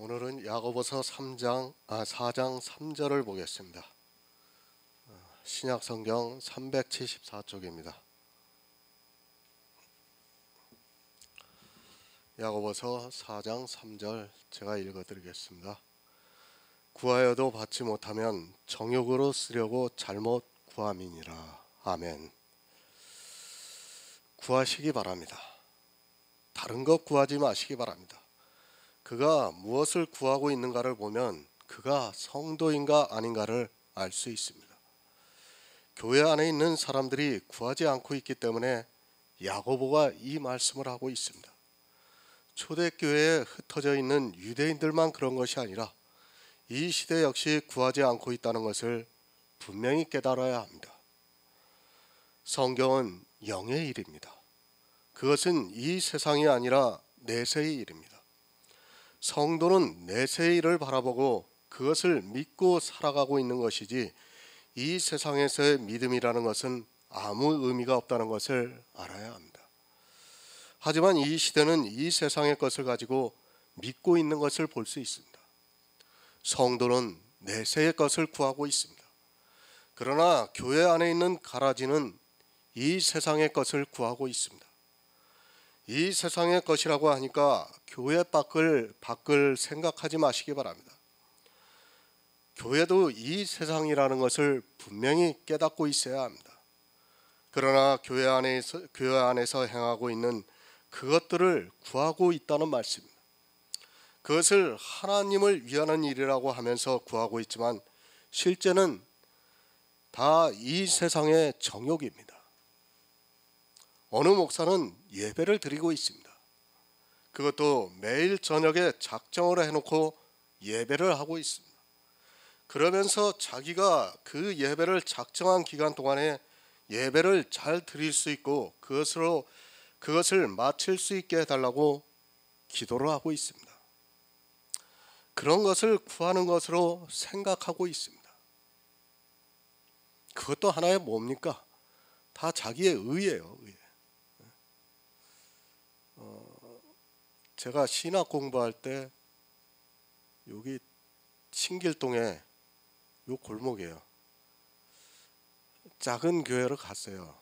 오늘은 야고보서 4장 3절을 보겠습니다. 신약성경 374쪽입니다. 야고보서 4장 3절 제가 읽어드리겠습니다. 구하여도 받지 못하면 정욕으로 쓰려고 잘못 구함이니라. 아멘. 구하시기 바랍니다. 다른 것 구하지 마시기 바랍니다. 그가 무엇을 구하고 있는가를 보면 그가 성도인가 아닌가를 알 수 있습니다. 교회 안에 있는 사람들이 구하지 않고 있기 때문에 야고보가 이 말씀을 하고 있습니다. 초대교회에 흩어져 있는 유대인들만 그런 것이 아니라 이 시대 역시 구하지 않고 있다는 것을 분명히 깨달아야 합니다. 성경은 영의 일입니다. 그것은 이 세상이 아니라 내세의 일입니다. 성도는 내세의 일을 바라보고 그것을 믿고 살아가고 있는 것이지 이 세상에서의 믿음이라는 것은 아무 의미가 없다는 것을 알아야 합니다. 하지만 이 시대는 이 세상의 것을 가지고 믿고 있는 것을 볼 수 있습니다. 성도는 내세의 것을 구하고 있습니다. 그러나 교회 안에 있는 가라지는 이 세상의 것을 구하고 있습니다. 이 세상의 것이라고 하니까 교회 밖을 생각하지 마시기 바랍니다. 교회도 이 세상이라는 것을 분명히 깨닫고 있어야 합니다. 그러나 교회 안에서 행하고 있는 그것들을 구하고 있다는 말씀입니다. 그것을 하나님을 위하는 일이라고 하면서 구하고 있지만 실제는 다 이 세상의 정욕입니다. 어느 목사는 예배를 드리고 있습니다. 그것도 매일 저녁에 작정을 해놓고 예배를 하고 있습니다. 그러면서 자기가 그 예배를 작정한 기간 동안에 예배를 잘 드릴 수 있고 그것을 마칠 수 있게 해달라고 기도를 하고 있습니다. 그런 것을 구하는 것으로 생각하고 있습니다. 그것도 하나의 뭡니까? 다 자기의 의예요. 의. 제가 신학 공부할 때 여기 신길동에 요 골목이에요. 작은 교회를 갔어요.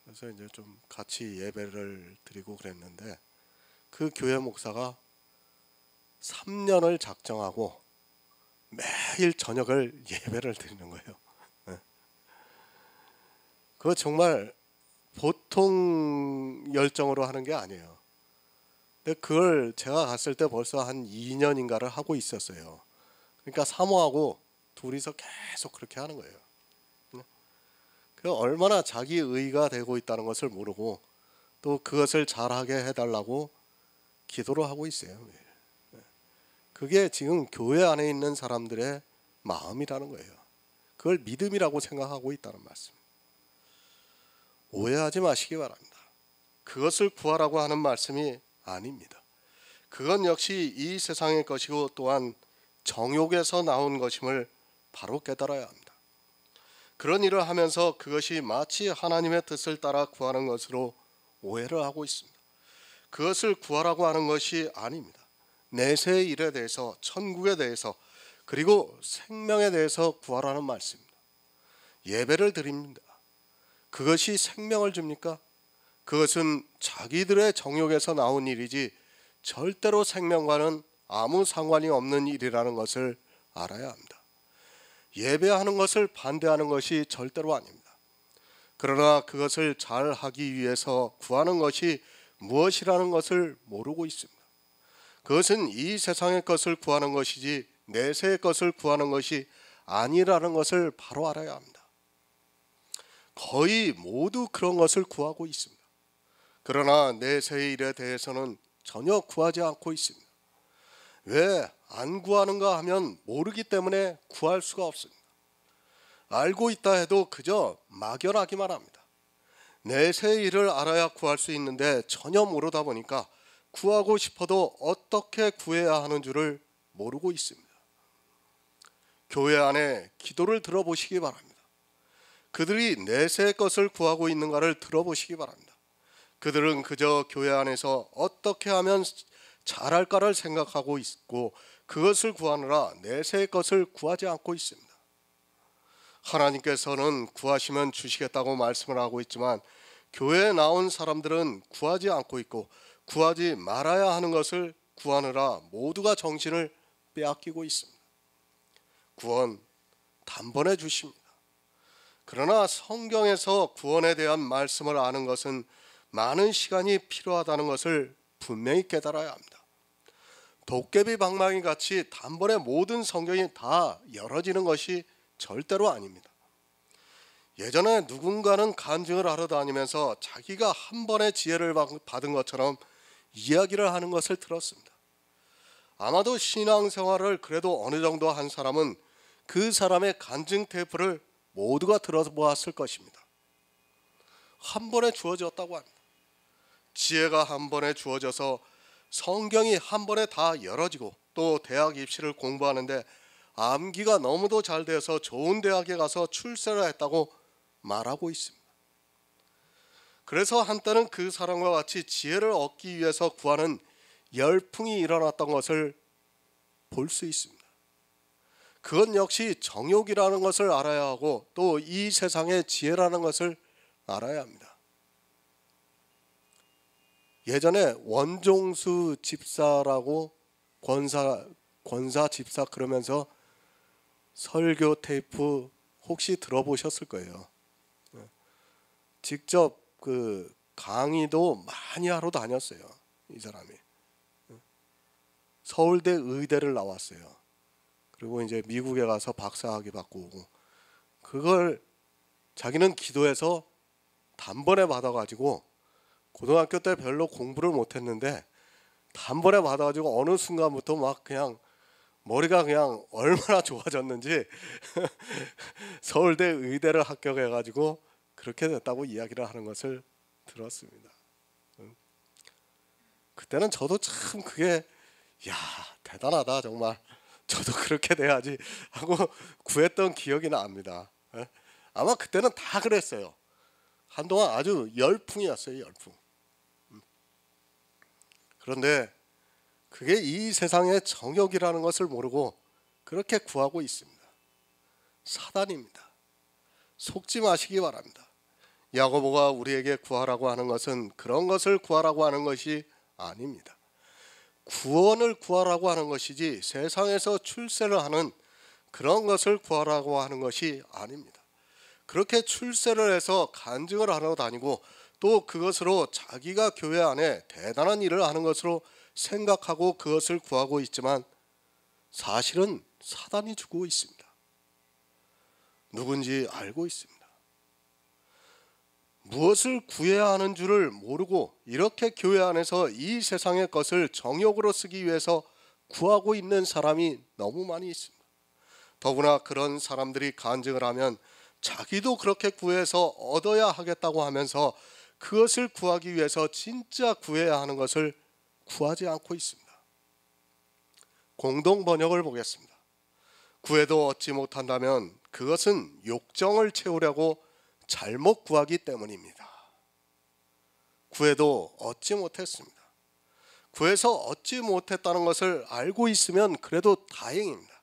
그래서 이제 좀 같이 예배를 드리고 그랬는데 그 교회 목사가 3년을 작정하고 매일 저녁을 예배를 드리는 거예요. 그거 정말 보통 열정으로 하는 게 아니에요. 근데 그걸 제가 갔을 때 벌써 한 2년인가를 하고 있었어요. 그러니까 사모하고 둘이서 계속 그렇게 하는 거예요. 그 얼마나 자기 의가 되고 있다는 것을 모르고 또 그것을 잘하게 해달라고 기도를 하고 있어요. 그게 지금 교회 안에 있는 사람들의 마음이라는 거예요. 그걸 믿음이라고 생각하고 있다는 말씀. 오해하지 마시기 바랍니다. 그것을 구하라고 하는 말씀이 아닙니다. 그건 역시 이 세상의 것이고 또한 정욕에서 나온 것임을 바로 깨달아야 합니다. 그런 일을 하면서 그것이 마치 하나님의 뜻을 따라 구하는 것으로 오해를 하고 있습니다. 그것을 구하라고 하는 것이 아닙니다. 내세의 일에 대해서, 천국에 대해서, 그리고 생명에 대해서 구하라는 말씀입니다. 예배를 드립니다. 그것이 생명을 줍니까? 그것은 자기들의 정욕에서 나온 일이지 절대로 생명과는 아무 상관이 없는 일이라는 것을 알아야 합니다. 예배하는 것을 반대하는 것이 절대로 아닙니다. 그러나 그것을 잘 하기 위해서 구하는 것이 무엇이라는 것을 모르고 있습니다. 그것은 이 세상의 것을 구하는 것이지 내세의 것을 구하는 것이 아니라는 것을 바로 알아야 합니다. 거의 모두 그런 것을 구하고 있습니다. 그러나 내세의 일에 대해서는 전혀 구하지 않고 있습니다. 왜 안 구하는가 하면 모르기 때문에 구할 수가 없습니다. 알고 있다 해도 그저 막연하기만 합니다. 내세의 일을 알아야 구할 수 있는데 전혀 모르다 보니까 구하고 싶어도 어떻게 구해야 하는 줄을 모르고 있습니다. 교회 안에 기도를 들어보시기 바랍니다. 그들이 내세의 것을 구하고 있는가를 들어보시기 바랍니다. 그들은 그저 교회 안에서 어떻게 하면 잘할까를 생각하고 있고 그것을 구하느라 내세의 것을 구하지 않고 있습니다. 하나님께서는 구하시면 주시겠다고 말씀을 하고 있지만 교회에 나온 사람들은 구하지 않고 있고 구하지 말아야 하는 것을 구하느라 모두가 정신을 빼앗기고 있습니다. 구원 단번에 주십니다. 그러나 성경에서 구원에 대한 말씀을 아는 것은 많은 시간이 필요하다는 것을 분명히 깨달아야 합니다. 도깨비 방망이 같이 단번에 모든 성경이 다 열어지는 것이 절대로 아닙니다. 예전에 누군가는 간증을 하러 다니면서 자기가 한 번의 지혜를 받은 것처럼 이야기를 하는 것을 들었습니다. 아마도 신앙생활을 그래도 어느 정도 한 사람은 그 사람의 간증 테이프를 모두가 들어보았을 것입니다. 한 번에 주어졌다고 합니다. 지혜가 한 번에 주어져서 성경이 한 번에 다 열어지고 또 대학 입시를 공부하는데 암기가 너무도 잘 돼서 좋은 대학에 가서 출세를 했다고 말하고 있습니다. 그래서 한때는 그 사람과 같이 지혜를 얻기 위해서 구하는 열풍이 일어났던 것을 볼 수 있습니다. 그건 역시 정욕이라는 것을 알아야 하고 또 이 세상의 지혜라는 것을 알아야 합니다. 예전에 원종수 집사라고 권사 집사 그러면서 설교 테이프 혹시 들어보셨을 거예요. 직접 그 강의도 많이 하러 다녔어요. 이 사람이 서울대 의대를 나왔어요. 그리고 이제 미국에 가서 박사학위 받고 오고 그걸 자기는 기도해서 단번에 받아가지고 고등학교 때 별로 공부를 못했는데 단번에 받아가지고 어느 순간부터 막 그냥 머리가 그냥 얼마나 좋아졌는지 서울대 의대를 합격해가지고 그렇게 됐다고 이야기를 하는 것을 들었습니다. 그때는 저도 참 그게 야 대단하다 정말 저도 그렇게 돼야지 하고 구했던 기억이 납니다. 아마 그때는 다 그랬어요. 한동안 아주 열풍이었어요. 열풍. 그런데 그게 이 세상의 정욕이라는 것을 모르고 그렇게 구하고 있습니다. 사단입니다. 속지 마시기 바랍니다. 야고보가 우리에게 구하라고 하는 것은 그런 것을 구하라고 하는 것이 아닙니다. 구원을 구하라고 하는 것이지 세상에서 출세를 하는 그런 것을 구하라고 하는 것이 아닙니다. 그렇게 출세를 해서 간증을 하러 다니고 또 그것으로 자기가 교회 안에 대단한 일을 하는 것으로 생각하고 그것을 구하고 있지만 사실은 사단이 주고 있습니다. 누군지 알고 있습니다. 무엇을 구해야 하는 줄을 모르고 이렇게 교회 안에서 이 세상의 것을 정욕으로 쓰기 위해서 구하고 있는 사람이 너무 많이 있습니다. 더구나 그런 사람들이 간증을 하면 자기도 그렇게 구해서 얻어야 하겠다고 하면서 그것을 구하기 위해서 진짜 구해야 하는 것을 구하지 않고 있습니다. 공동 번역을 보겠습니다. 구해도 얻지 못한다면 그것은 욕정을 채우려고 잘못 구하기 때문입니다. 구해도 얻지 못했습니다. 구해서 얻지 못했다는 것을 알고 있으면 그래도 다행입니다.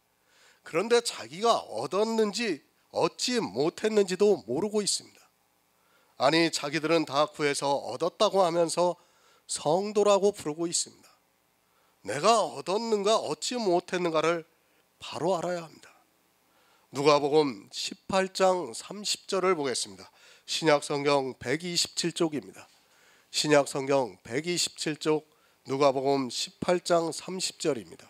그런데 자기가 얻었는지 얻지 못했는지도 모르고 있습니다. 아니 자기들은 다 구해서 얻었다고 하면서 성도라고 부르고 있습니다. 내가 얻었는가 얻지 못했는가를 바로 알아야 합니다. 누가복음 18장 30절을 보겠습니다. 신약성경 127쪽입니다. 신약성경 127쪽 누가복음 18장 30절입니다.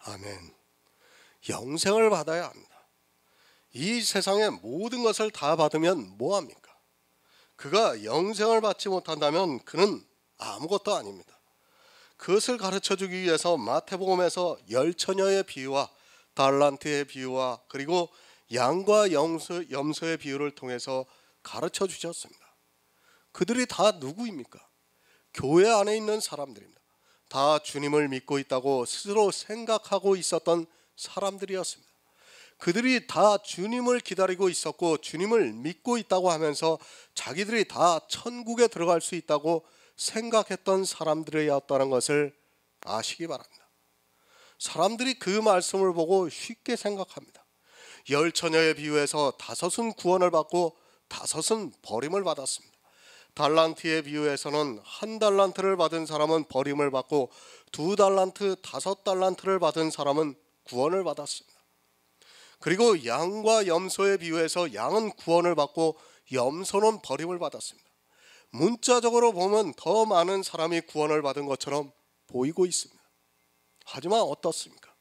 아멘. 영생을 받아야 합니다. 이 세상의 모든 것을 다 받으면 뭐합니까? 그가 영생을 받지 못한다면 그는 아무것도 아닙니다. 그것을 가르쳐주기 위해서 마태복음에서 10처녀의 비유와 달란트의 비유와 그리고 양과 염소의 비유를 통해서 가르쳐 주셨습니다. 그들이 다 누구입니까? 교회 안에 있는 사람들입니다. 다 주님을 믿고 있다고 스스로 생각하고 있었던 사람들이었습니다. 그들이 다 주님을 기다리고 있었고 주님을 믿고 있다고 하면서 자기들이 다 천국에 들어갈 수 있다고 생각했던 사람들이었다는 것을 아시기 바랍니다. 사람들이 그 말씀을 보고 쉽게 생각합니다. 10처녀에 비유해서 5은 구원을 받고 5은 버림을 받았습니다. 달란트에 비유해서는 1달란트를 받은 사람은 버림을 받고 2달란트, 5달란트를 받은 사람은 구원을 받았습니다. 그리고 양과 염소에 비유해서 양은 구원을 받고 염소는 버림을 받았습니다. 문자적으로 보면 더 많은 사람이 구원을 받은 것처럼 보이고 있습니다. 하지만 어떻습니까?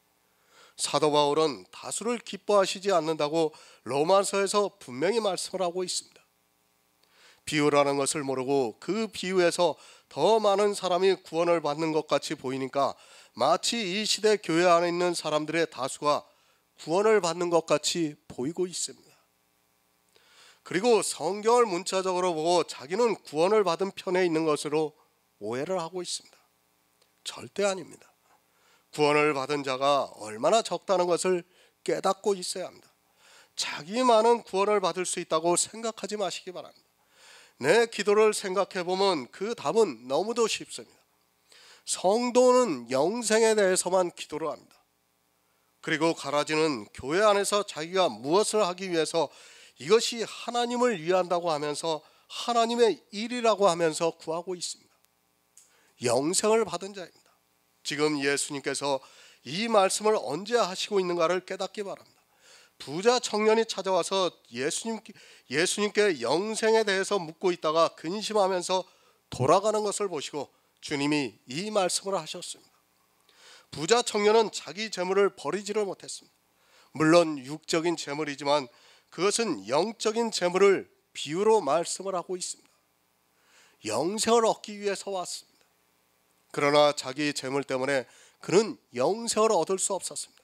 사도 바울은 다수를 기뻐하시지 않는다고 로마서에서 분명히 말씀을 하고 있습니다. 비유라는 것을 모르고 그 비유에서 더 많은 사람이 구원을 받는 것 같이 보이니까 마치 이 시대 교회 안에 있는 사람들의 다수가 구원을 받는 것 같이 보이고 있습니다. 그리고 성경을 문자적으로 보고 자기는 구원을 받은 편에 있는 것으로 오해를 하고 있습니다. 절대 아닙니다. 구원을 받은 자가 얼마나 적다는 것을 깨닫고 있어야 합니다. 자기만은 구원을 받을 수 있다고 생각하지 마시기 바랍니다. 내 기도를 생각해 보면 그 답은 너무도 쉽습니다. 성도는 영생에 대해서만 기도를 합니다. 그리고 가라지는 교회 안에서 자기가 무엇을 하기 위해서 이것이 하나님을 위한다고 하면서 하나님의 일이라고 하면서 구하고 있습니다. 영생을 받은 자입니다. 지금 예수님께서 이 말씀을 언제 하시고 있는가를 깨닫기 바랍니다. 부자 청년이 찾아와서 예수님께 영생에 대해서 묻고 있다가 근심하면서 돌아가는 것을 보시고 주님이 이 말씀을 하셨습니다. 부자 청년은 자기 재물을 버리지를 못했습니다. 물론 육적인 재물이지만 그것은 영적인 재물을 비유로 말씀을 하고 있습니다. 영생을 얻기 위해서 왔습니다. 그러나 자기 재물 때문에 그는 영생을 얻을 수 없었습니다.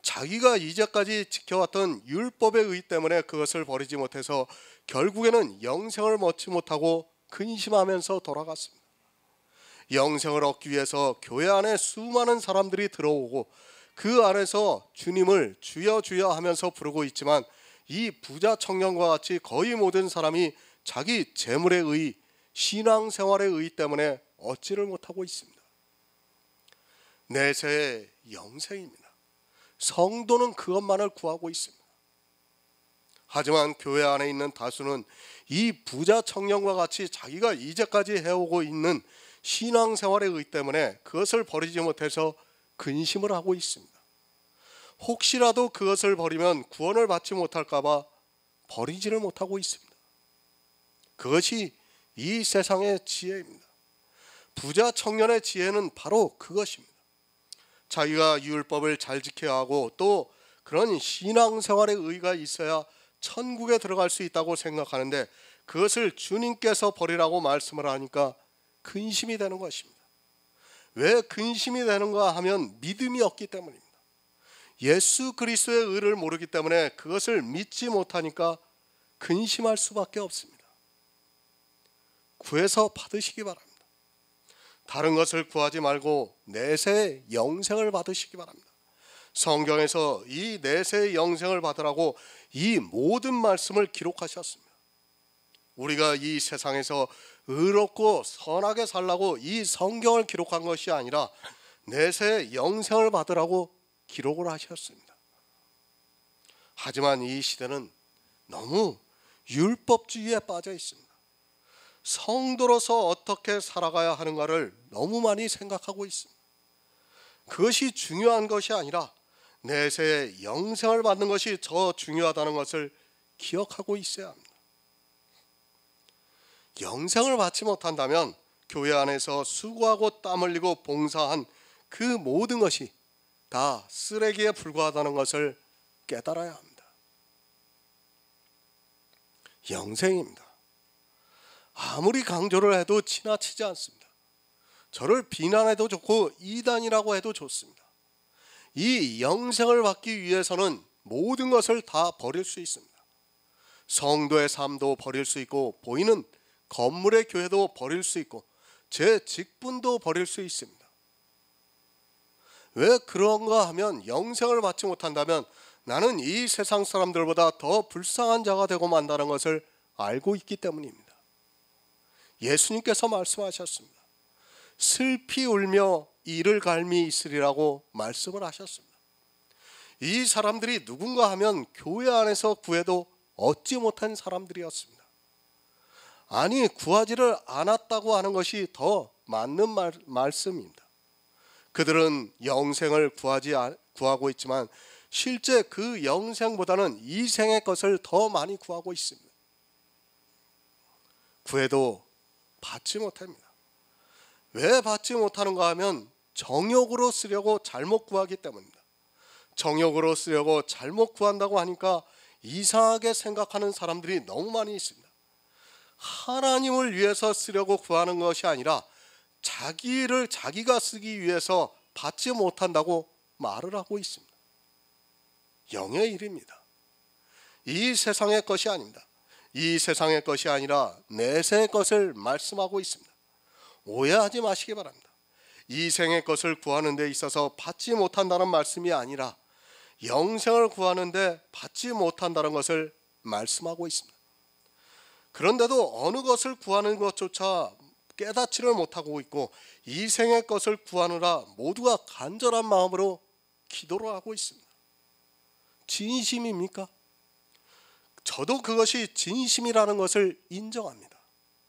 자기가 이제까지 지켜왔던 율법의 의 때문에 그것을 버리지 못해서 결국에는 영생을 얻지 못하고 근심하면서 돌아갔습니다. 영생을 얻기 위해서 교회 안에 수많은 사람들이 들어오고 그 안에서 주님을 주여 주여 하면서 부르고 있지만 이 부자 청년과 같이 거의 모든 사람이 자기 재물의 의, 신앙생활의 의 때문에 얻지를 못하고 있습니다. 내세의 영생입니다. 성도는 그것만을 구하고 있습니다. 하지만 교회 안에 있는 다수는 이 부자 청년과 같이 자기가 이제까지 해오고 있는 신앙생활의 의 때문에 그것을 버리지 못해서 근심을 하고 있습니다. 혹시라도 그것을 버리면 구원을 받지 못할까 봐 버리지를 못하고 있습니다. 그것이 이 세상의 지혜입니다. 부자 청년의 지혜는 바로 그것입니다. 자기가 율법을 잘 지켜야 하고 또 그런 신앙생활의 의가 있어야 천국에 들어갈 수 있다고 생각하는데 그것을 주님께서 버리라고 말씀을 하니까 근심이 되는 것입니다. 왜 근심이 되는가 하면 믿음이 없기 때문입니다. 예수 그리스도의 의를 모르기 때문에 그것을 믿지 못하니까 근심할 수밖에 없습니다. 구해서 받으시기 바랍니다. 다른 것을 구하지 말고 내세의 영생을 받으시기 바랍니다. 성경에서 이 내세의 영생을 받으라고 이 모든 말씀을 기록하셨습니다. 우리가 이 세상에서 의롭고 선하게 살라고 이 성경을 기록한 것이 아니라 내세의 영생을 받으라고 기록을 하셨습니다. 하지만 이 시대는 너무 율법주의에 빠져 있습니다. 성도로서 어떻게 살아가야 하는가를 너무 많이 생각하고 있습니다. 그것이 중요한 것이 아니라 내세의 영생을 받는 것이 더 중요하다는 것을 기억하고 있어야 합니다. 영생을 받지 못한다면 교회 안에서 수고하고 땀 흘리고 봉사한 그 모든 것이 다 쓰레기에 불과하다는 것을 깨달아야 합니다. 영생입니다. 아무리 강조를 해도 지나치지 않습니다. 저를 비난해도 좋고 이단이라고 해도 좋습니다. 이 영생을 받기 위해서는 모든 것을 다 버릴 수 있습니다. 성도의 삶도 버릴 수 있고 보이는 건물의 교회도 버릴 수 있고 제 직분도 버릴 수 있습니다. 왜 그런가 하면 영생을 받지 못한다면 나는 이 세상 사람들보다 더 불쌍한 자가 되고 만다는 것을 알고 있기 때문입니다. 예수님께서 말씀하셨습니다. 슬피 울며 이를 갈미 있으리라고 말씀을 하셨습니다. 이 사람들이 누군가 하면 교회 안에서 구해도 얻지 못한 사람들이었습니다. 아니, 구하지를 않았다고 하는 것이 더 맞는 말씀입니다. 그들은 영생을 구하고 있지만 실제 그 영생보다는 이 생의 것을 더 많이 구하고 있습니다. 구해도 받지 못합니다. 왜 받지 못하는가 하면 정욕으로 쓰려고 잘못 구하기 때문입니다. 정욕으로 쓰려고 잘못 구한다고 하니까 이상하게 생각하는 사람들이 너무 많이 있습니다. 하나님을 위해서 쓰려고 구하는 것이 아니라 자기가 쓰기 위해서 받지 못한다고 말을 하고 있습니다. 영의 일입니다. 이 세상의 것이 아닙니다. 이 세상의 것이 아니라 내세의 것을 말씀하고 있습니다. 오해하지 마시기 바랍니다. 이 생의 것을 구하는 데 있어서 받지 못한다는 말씀이 아니라 영생을 구하는 데 받지 못한다는 것을 말씀하고 있습니다. 그런데도 어느 것을 구하는 것조차 깨닫지를 못하고 있고 이 생의 것을 구하느라 모두가 간절한 마음으로 기도를 하고 있습니다. 진심입니까? 저도 그것이 진심이라는 것을 인정합니다.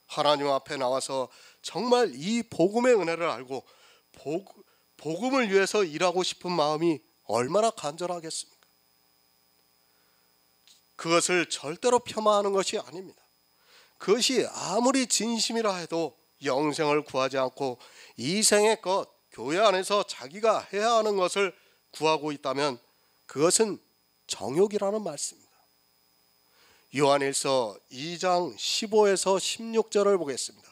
하나님 앞에 나와서 정말 이 복음의 은혜를 알고 복음을 위해서 일하고 싶은 마음이 얼마나 간절하겠습니까? 그것을 절대로 폄하하는 것이 아닙니다. 그것이 아무리 진심이라 해도 영생을 구하지 않고 이 생의 것, 교회 안에서 자기가 해야 하는 것을 구하고 있다면 그것은 정욕이라는 말씀입니다. 요한일서 2장 15에서 16절을 보겠습니다.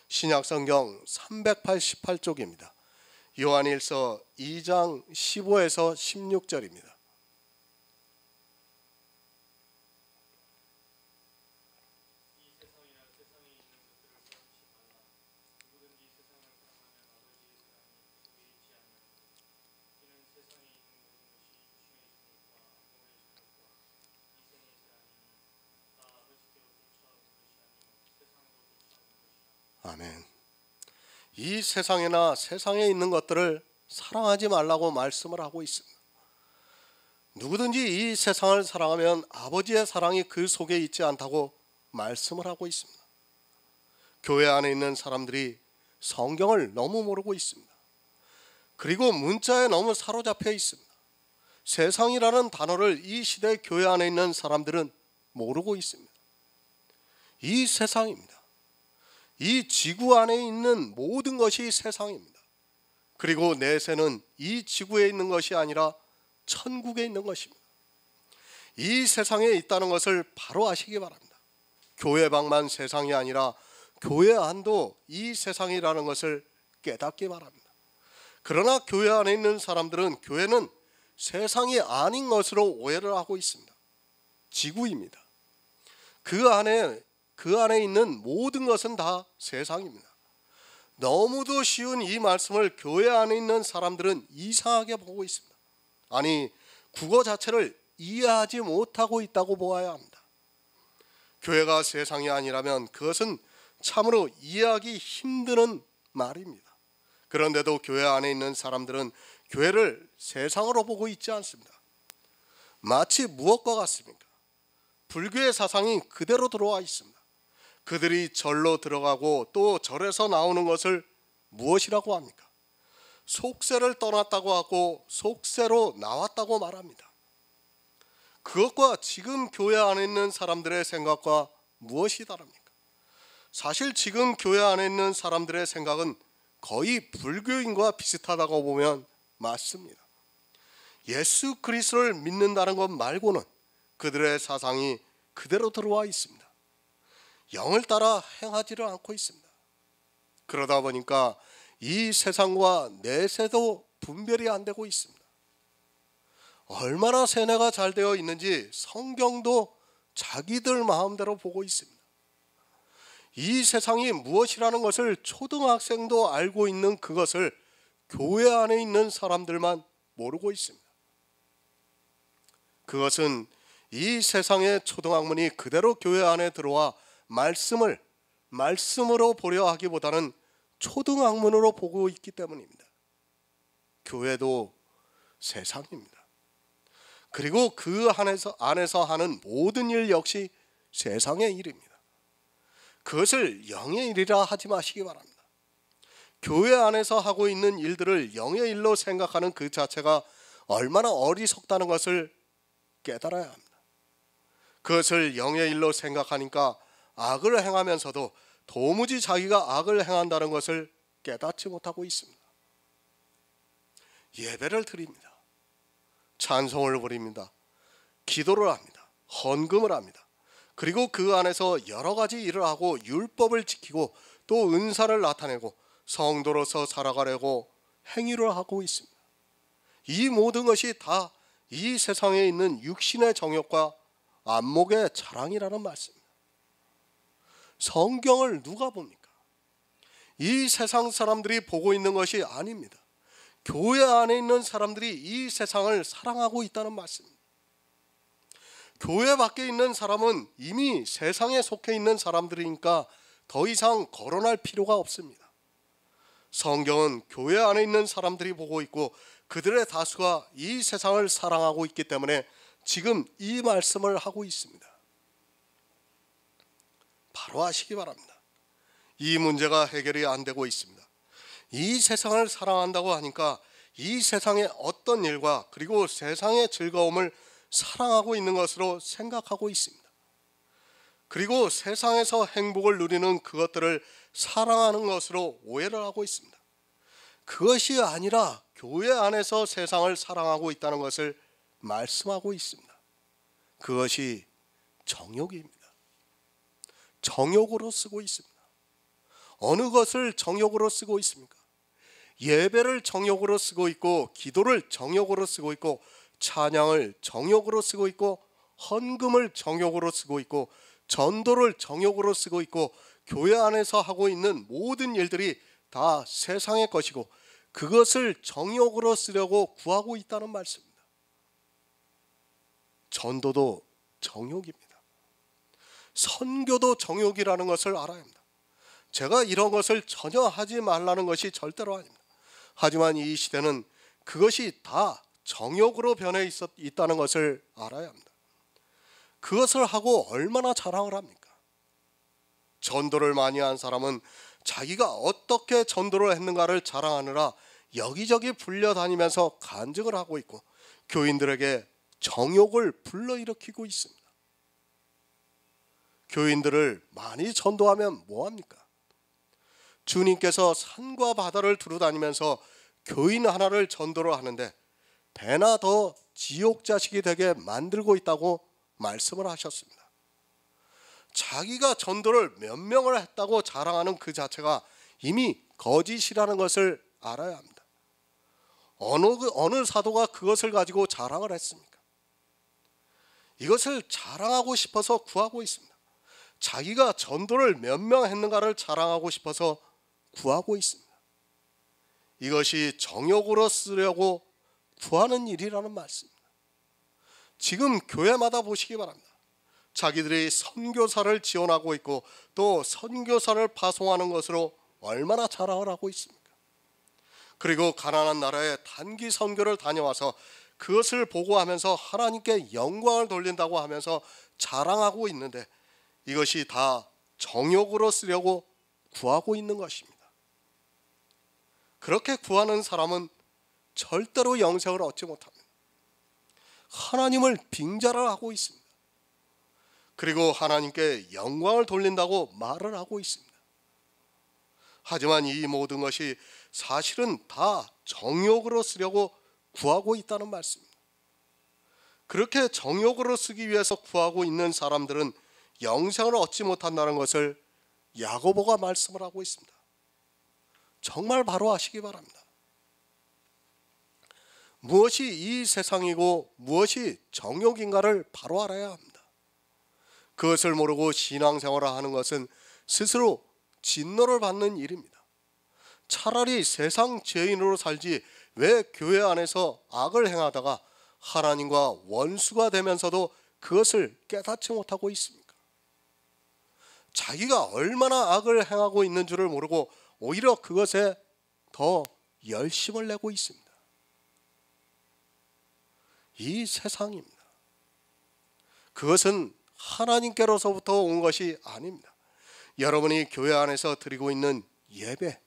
신약성경 388쪽입니다. 요한일서 2장 15에서 16절입니다. 아멘. 이 세상이나 세상에 있는 것들을 사랑하지 말라고 말씀을 하고 있습니다. 누구든지 이 세상을 사랑하면 아버지의 사랑이 그 속에 있지 않다고 말씀을 하고 있습니다. 교회 안에 있는 사람들이 성경을 너무 모르고 있습니다. 그리고 문자에 너무 사로잡혀 있습니다. 세상이라는 단어를 이 시대 교회 안에 있는 사람들은 모르고 있습니다. 이 세상입니다. 이 지구 안에 있는 모든 것이 세상입니다. 그리고 내세는 이 지구에 있는 것이 아니라 천국에 있는 것입니다. 이 세상에 있다는 것을 바로 아시기 바랍니다. 교회 밖만 세상이 아니라 교회 안도 이 세상이라는 것을 깨닫기 바랍니다. 그러나 교회 안에 있는 사람들은 교회는 세상이 아닌 것으로 오해를 하고 있습니다. 지구입니다. 그 안에 있는 모든 것은 다 세상입니다. 너무도 쉬운 이 말씀을 교회 안에 있는 사람들은 이상하게 보고 있습니다. 아니, 국어 자체를 이해하지 못하고 있다고 보아야 합니다. 교회가 세상이 아니라면 그것은 참으로 이해하기 힘든 말입니다. 그런데도 교회 안에 있는 사람들은 교회를 세상으로 보고 있지 않습니다. 마치 무엇과 같습니까? 불교의 사상이 그대로 들어와 있습니다. 그들이 절로 들어가고 또 절에서 나오는 것을 무엇이라고 합니까? 속세를 떠났다고 하고 속세로 나왔다고 말합니다. 그것과 지금 교회 안에 있는 사람들의 생각과 무엇이 다릅니까? 사실 지금 교회 안에 있는 사람들의 생각은 거의 불교인과 비슷하다고 보면 맞습니다. 예수 그리스도를 믿는다는 것 말고는 그들의 사상이 그대로 들어와 있습니다. 영을 따라 행하지를 않고 있습니다. 그러다 보니까 이 세상과 내세도 분별이 안 되고 있습니다. 얼마나 세뇌가 잘 되어 있는지 성경도 자기들 마음대로 보고 있습니다. 이 세상이 무엇이라는 것을 초등학생도 알고 있는 그것을 교회 안에 있는 사람들만 모르고 있습니다. 그것은 이 세상의 초등학문이 그대로 교회 안에 들어와 말씀으로 보려 하기보다는 초등학문으로 보고 있기 때문입니다. 교회도 세상입니다. 그리고 그 안에서 하는 모든 일 역시 세상의 일입니다. 그것을 영의 일이라 하지 마시기 바랍니다. 교회 안에서 하고 있는 일들을 영의 일로 생각하는 그 자체가 얼마나 어리석다는 것을 깨달아야 합니다. 그것을 영의 일로 생각하니까 악을 행하면서도 도무지 자기가 악을 행한다는 것을 깨닫지 못하고 있습니다. 예배를 드립니다. 찬송을 부립니다. 기도를 합니다. 헌금을 합니다. 그리고 그 안에서 여러 가지 일을 하고 율법을 지키고 또 은사를 나타내고 성도로서 살아가려고 행위를 하고 있습니다. 이 모든 것이 다 이 세상에 있는 육신의 정욕과 안목의 자랑이라는 말씀입니다. 성경을 누가 봅니까? 이 세상 사람들이 보고 있는 것이 아닙니다. 교회 안에 있는 사람들이 이 세상을 사랑하고 있다는 말씀입니다. 교회 밖에 있는 사람은 이미 세상에 속해 있는 사람들이니까 더 이상 거론할 필요가 없습니다. 성경은 교회 안에 있는 사람들이 보고 있고 그들의 다수가 이 세상을 사랑하고 있기 때문에 지금 이 말씀을 하고 있습니다. 바로 아시기 바랍니다. 이 문제가 해결이 안 되고 있습니다. 이 세상을 사랑한다고 하니까 이 세상의 어떤 일과 그리고 세상의 즐거움을 사랑하고 있는 것으로 생각하고 있습니다. 그리고 세상에서 행복을 누리는 그것들을 사랑하는 것으로 오해를 하고 있습니다. 그것이 아니라 교회 안에서 세상을 사랑하고 있다는 것을 말씀하고 있습니다. 그것이 정욕입니다. 정욕으로 쓰고 있습니다. 어느 것을 정욕으로 쓰고 있습니까? 예배를 정욕으로 쓰고 있고 기도를 정욕으로 쓰고 있고 찬양을 정욕으로 쓰고 있고 헌금을 정욕으로 쓰고 있고 전도를 정욕으로 쓰고 있고 교회 안에서 하고 있는 모든 일들이 다 세상의 것이고 그것을 정욕으로 쓰려고 구하고 있다는 말씀입니다. 전도도 정욕입니다. 선교도 정욕이라는 것을 알아야 합니다. 제가 이런 것을 전혀 하지 말라는 것이 절대로 아닙니다. 하지만 이 시대는 그것이 다 정욕으로 변해 있다는 것을 알아야 합니다. 그것을 하고 얼마나 자랑을 합니까? 전도를 많이 한 사람은 자기가 어떻게 전도를 했는가를 자랑하느라 여기저기 불려다니면서 간증을 하고 있고 교인들에게 정욕을 불러일으키고 있습니다. 교인들을 많이 전도하면 뭐합니까? 주님께서 산과 바다를 두루다니면서 교인 하나를 전도를 하는데 배나 더 지옥 자식이 되게 만들고 있다고 말씀을 하셨습니다. 자기가 전도를 몇 명을 했다고 자랑하는 그 자체가 이미 거짓이라는 것을 알아야 합니다. 어느 사도가 그것을 가지고 자랑을 했습니까? 이것을 자랑하고 싶어서 구하고 있습니다. 자기가 전도를 몇 명 했는가를 자랑하고 싶어서 구하고 있습니다. 이것이 정욕으로 쓰려고 구하는 일이라는 말씀입니다. 지금 교회마다 보시기 바랍니다. 자기들이 선교사를 지원하고 있고 또 선교사를 파송하는 것으로 얼마나 자랑을 하고 있습니까? 그리고 가난한 나라에 단기 선교를 다녀와서 그것을 보고하면서 하나님께 영광을 돌린다고 하면서 자랑하고 있는데 이것이 다 정욕으로 쓰려고 구하고 있는 것입니다. 그렇게 구하는 사람은 절대로 영생을 얻지 못합니다. 하나님을 빙자를 하고 있습니다. 그리고 하나님께 영광을 돌린다고 말을 하고 있습니다. 하지만 이 모든 것이 사실은 다 정욕으로 쓰려고 구하고 있다는 말씀입니다. 그렇게 정욕으로 쓰기 위해서 구하고 있는 사람들은 영생을 얻지 못한다는 것을 야고보가 말씀을 하고 있습니다. 정말 바로 아시기 바랍니다. 무엇이 이 세상이고 무엇이 정욕인가를 바로 알아야 합니다. 그것을 모르고 신앙생활을 하는 것은 스스로 진노를 받는 일입니다. 차라리 세상 죄인으로 살지 왜 교회 안에서 악을 행하다가 하나님과 원수가 되면서도 그것을 깨닫지 못하고 있습니까? 자기가 얼마나 악을 행하고 있는 줄을 모르고 오히려 그것에 더 열심을 내고 있습니다. 이 세상입니다. 그것은 하나님께로서부터 온 것이 아닙니다. 여러분이 교회 안에서 드리고 있는 예배,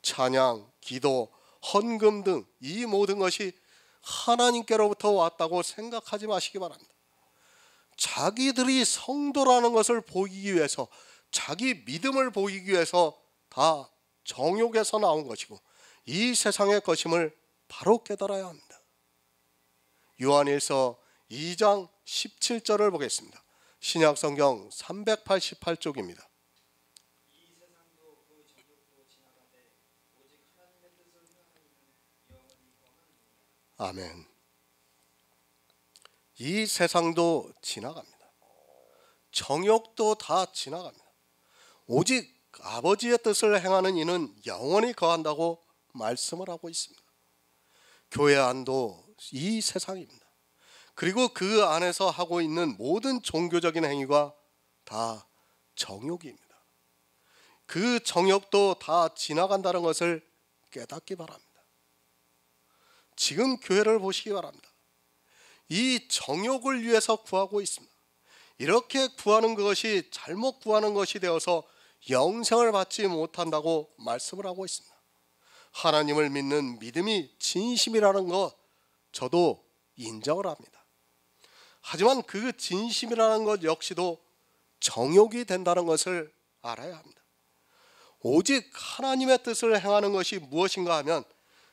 찬양, 기도, 헌금 등 이 모든 것이 하나님께로부터 왔다고 생각하지 마시기 바랍니다. 자기들이 성도라는 것을 보이기 위해서, 자기 믿음을 보이기 위해서 다 정욕에서 나온 것이고 이 세상의 것임을 바로 깨달아야 합니다. 요한일서 2장 17절을 보겠습니다. 신약성경 388쪽입니다. 아멘. 이 세상도 지나갑니다. 정욕도 다 지나갑니다. 오직 아버지의 뜻을 행하는 이는 영원히 거한다고 말씀을 하고 있습니다. 교회 안도 이 세상입니다. 그리고 그 안에서 하고 있는 모든 종교적인 행위가 다 정욕입니다. 그 정욕도 다 지나간다는 것을 깨닫기 바랍니다. 지금 교회를 보시기 바랍니다. 이 정욕을 위해서 구하고 있습니다. 이렇게 구하는 것이 잘못 구하는 것이 되어서 영생을 받지 못한다고 말씀을 하고 있습니다. 하나님을 믿는 믿음이 진심이라는 것 저도 인정을 합니다. 하지만 그 진심이라는 것 역시도 정욕이 된다는 것을 알아야 합니다. 오직 하나님의 뜻을 행하는 것이 무엇인가 하면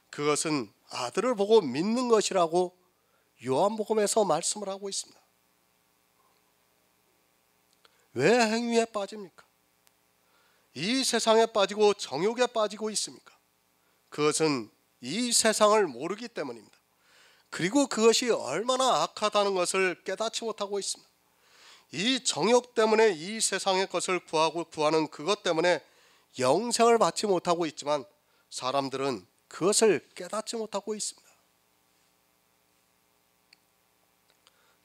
그것은 아들을 보고 믿는 것이라고 요한복음에서 말씀을 하고 있습니다. 왜 행위에 빠집니까? 이 세상에 빠지고 정욕에 빠지고 있습니까? 그것은 이 세상을 모르기 때문입니다. 그리고 그것이 얼마나 악하다는 것을 깨닫지 못하고 있습니다. 이 정욕 때문에 이 세상의 것을 구하는 그것 때문에 영생을 받지 못하고 있지만 사람들은 그것을 깨닫지 못하고 있습니다.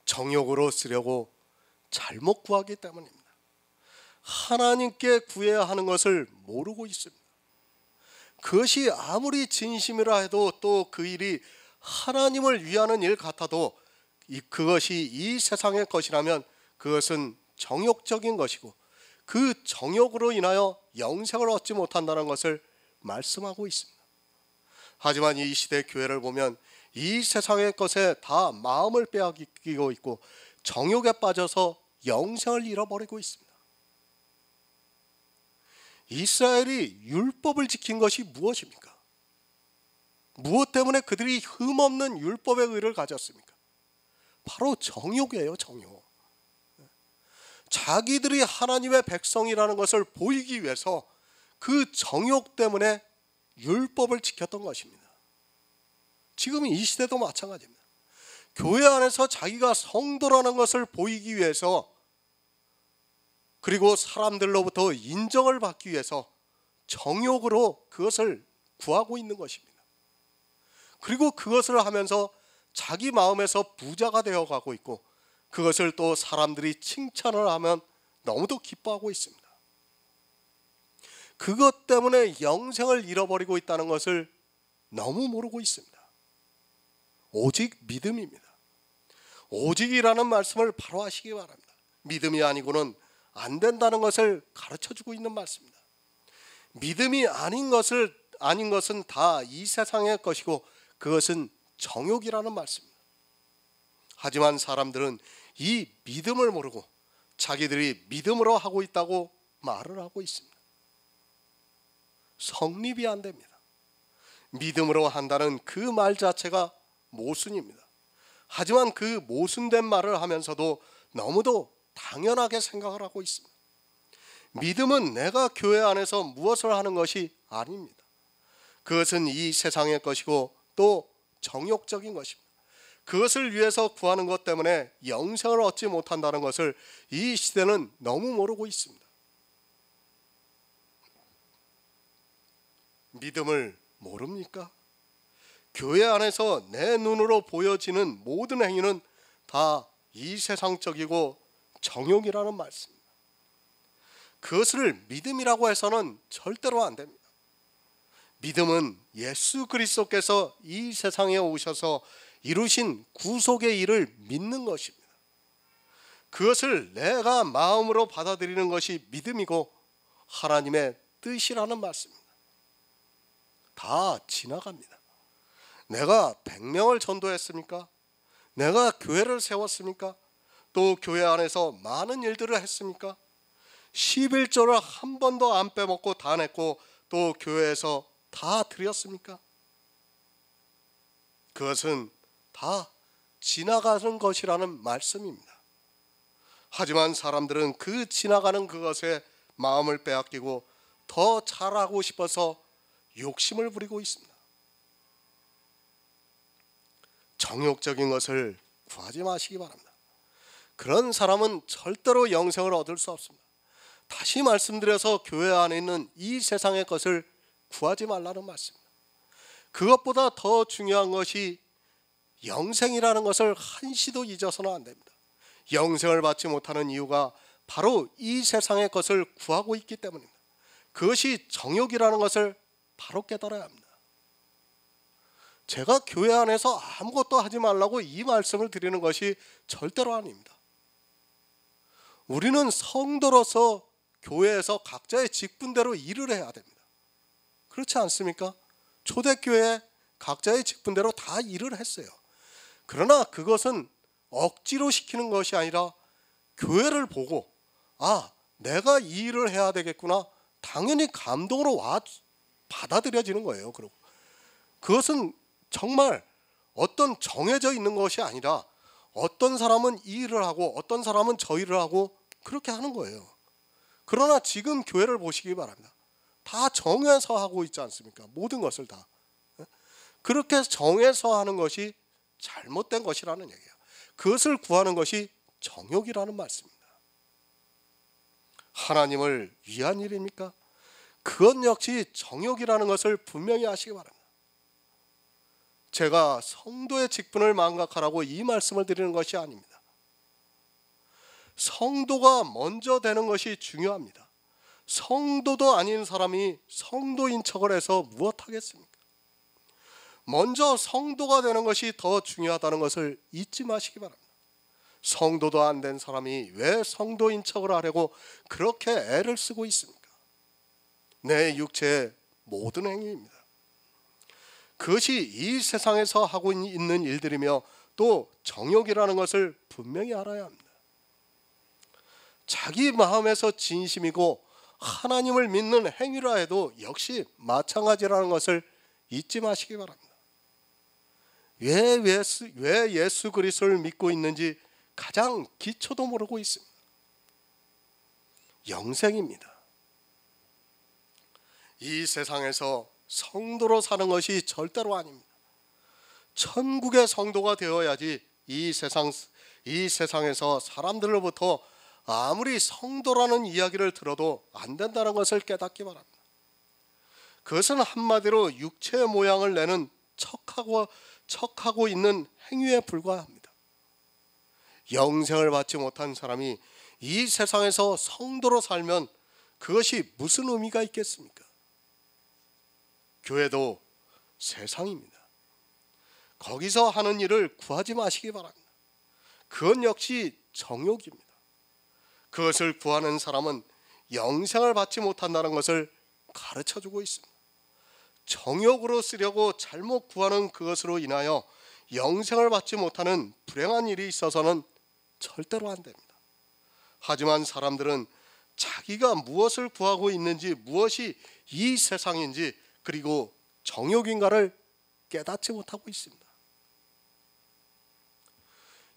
정욕으로 쓰려고 잘못 구하기 때문입니다. 하나님께 구해야 하는 것을 모르고 있습니다. 그것이 아무리 진심이라 해도 또 그 일이 하나님을 위하는 일 같아도 그것이 이 세상의 것이라면 그것은 정욕적인 것이고 그 정욕으로 인하여 영생을 얻지 못한다는 것을 말씀하고 있습니다. 하지만 이 시대 교회를 보면 이 세상의 것에 다 마음을 빼앗기고 있고 정욕에 빠져서 영생을 잃어버리고 있습니다. 이스라엘이 율법을 지킨 것이 무엇입니까? 무엇 때문에 그들이 흠없는 율법의 의를 가졌습니까? 바로 정욕이에요, 정욕. 자기들이 하나님의 백성이라는 것을 보이기 위해서 그 정욕 때문에 율법을 지켰던 것입니다. 지금 이 시대도 마찬가지입니다. 교회 안에서 자기가 성도라는 것을 보이기 위해서 그리고 사람들로부터 인정을 받기 위해서 정욕으로 그것을 구하고 있는 것입니다. 그리고 그것을 하면서 자기 마음에서 부자가 되어가고 있고 그것을 또 사람들이 칭찬을 하면 너무도 기뻐하고 있습니다. 그것 때문에 영생을 잃어버리고 있다는 것을 너무 모르고 있습니다. 오직 믿음입니다. 오직이라는 말씀을 바로 하시기 바랍니다. 믿음이 아니고는 안 된다는 것을 가르쳐주고 있는 말씀입니다. 믿음이 아닌 것은 다 이 세상의 것이고 그것은 정욕이라는 말씀입니다. 하지만 사람들은 이 믿음을 모르고 자기들이 믿음으로 하고 있다고 말을 하고 있습니다. 성립이 안 됩니다. 믿음으로 한다는 그 말 자체가 모순입니다. 하지만 그 모순된 말을 하면서도 너무도 당연하게 생각을 하고 있습니다. 믿음은 내가 교회 안에서 무엇을 하는 것이 아닙니다. 그것은 이 세상의 것이고 또 정욕적인 것입니다. 그것을 위해서 구하는 것 때문에 영생을 얻지 못한다는 것을 이 시대는 너무 모르고 있습니다. 믿음을 모릅니까? 교회 안에서 내 눈으로 보여지는 모든 행위는 다 이 세상적이고 정욕이라는 말씀입니다. 그것을 믿음이라고 해서는 절대로 안 됩니다. 믿음은 예수 그리스도께서 이 세상에 오셔서 이루신 구속의 일을 믿는 것입니다. 그것을 내가 마음으로 받아들이는 것이 믿음이고 하나님의 뜻이라는 말씀입니다. 다 지나갑니다. 내가 100명을 전도했습니까? 내가 교회를 세웠습니까? 또 교회 안에서 많은 일들을 했습니까? 11조를 한 번도 안 빼먹고 다 냈고 또 교회에서 다 드렸습니까? 그것은 다 지나가는 것이라는 말씀입니다. 하지만 사람들은 그 지나가는 그것에 마음을 빼앗기고 더 잘하고 싶어서 욕심을 부리고 있습니다. 정욕적인 것을 구하지 마시기 바랍니다. 그런 사람은 절대로 영생을 얻을 수 없습니다. 다시 말씀드려서 교회 안에 있는 이 세상의 것을 구하지 말라는 말씀입니다. 그것보다 더 중요한 것이 영생이라는 것을 한시도 잊어서는 안 됩니다. 영생을 받지 못하는 이유가 바로 이 세상의 것을 구하고 있기 때문입니다. 그것이 정욕이라는 것을 바로 깨달아야 합니다. 제가 교회 안에서 아무것도 하지 말라고 이 말씀을 드리는 것이 절대로 아닙니다. 우리는 성도로서 교회에서 각자의 직분대로 일을 해야 됩니다. 그렇지 않습니까? 초대교회에 각자의 직분대로 다 일을 했어요. 그러나 그것은 억지로 시키는 것이 아니라 교회를 보고 내가 이 일을 해야 되겠구나, 당연히 감동으로 받아들여지는 거예요. 그리고 그것은 정말 어떤 정해져 있는 것이 아니라 어떤 사람은 이 일을 하고 어떤 사람은 저 일을 하고 그렇게 하는 거예요. 그러나 지금 교회를 보시기 바랍니다. 다 정해서 하고 있지 않습니까? 모든 것을 다. 그렇게 정해서 하는 것이 잘못된 것이라는 얘기예요. 그것을 구하는 것이 정욕이라는 말씀입니다. 하나님을 위한 일입니까? 그것 역시 정욕이라는 것을 분명히 아시기 바랍니다. 제가 성도의 직분을 망각하라고 이 말씀을 드리는 것이 아닙니다. 성도가 먼저 되는 것이 중요합니다. 성도도 아닌 사람이 성도인 척을 해서 무엇하겠습니까? 먼저 성도가 되는 것이 더 중요하다는 것을 잊지 마시기 바랍니다. 성도도 안 된 사람이 왜 성도인 척을 하려고 그렇게 애를 쓰고 있습니까? 내 육체의 모든 행위입니다. 그것이 이 세상에서 하고 있는 일들이며 또 정욕이라는 것을 분명히 알아야 합니다. 자기 마음에서 진심이고 하나님을 믿는 행위라 해도 역시 마찬가지라는 것을 잊지 마시기 바랍니다. 왜 예수 그리스도를 믿고 있는지 가장 기초도 모르고 있습니다. 영생입니다. 이 세상에서 성도로 사는 것이 절대로 아닙니다. 천국의 성도가 되어야지 이 세상에서 사람들로부터 아무리 성도라는 이야기를 들어도 안 된다는 것을 깨닫기 바랍니다. 그것은 한마디로 육체의 모양을 내는 척하고 있는 행위에 불과합니다. 영생을 받지 못한 사람이 이 세상에서 성도로 살면 그것이 무슨 의미가 있겠습니까? 교회도 세상입니다. 거기서 하는 일을 구하지 마시기 바랍니다. 그건 역시 정욕입니다. 그것을 구하는 사람은 영생을 받지 못한다는 것을 가르쳐주고 있습니다. 정욕으로 쓰려고 잘못 구하는 그것으로 인하여 영생을 받지 못하는 불행한 일이 있어서는 절대로 안 됩니다. 하지만 사람들은 자기가 무엇을 구하고 있는지, 무엇이 이 세상인지, 그리고 정욕인가를 깨닫지 못하고 있습니다.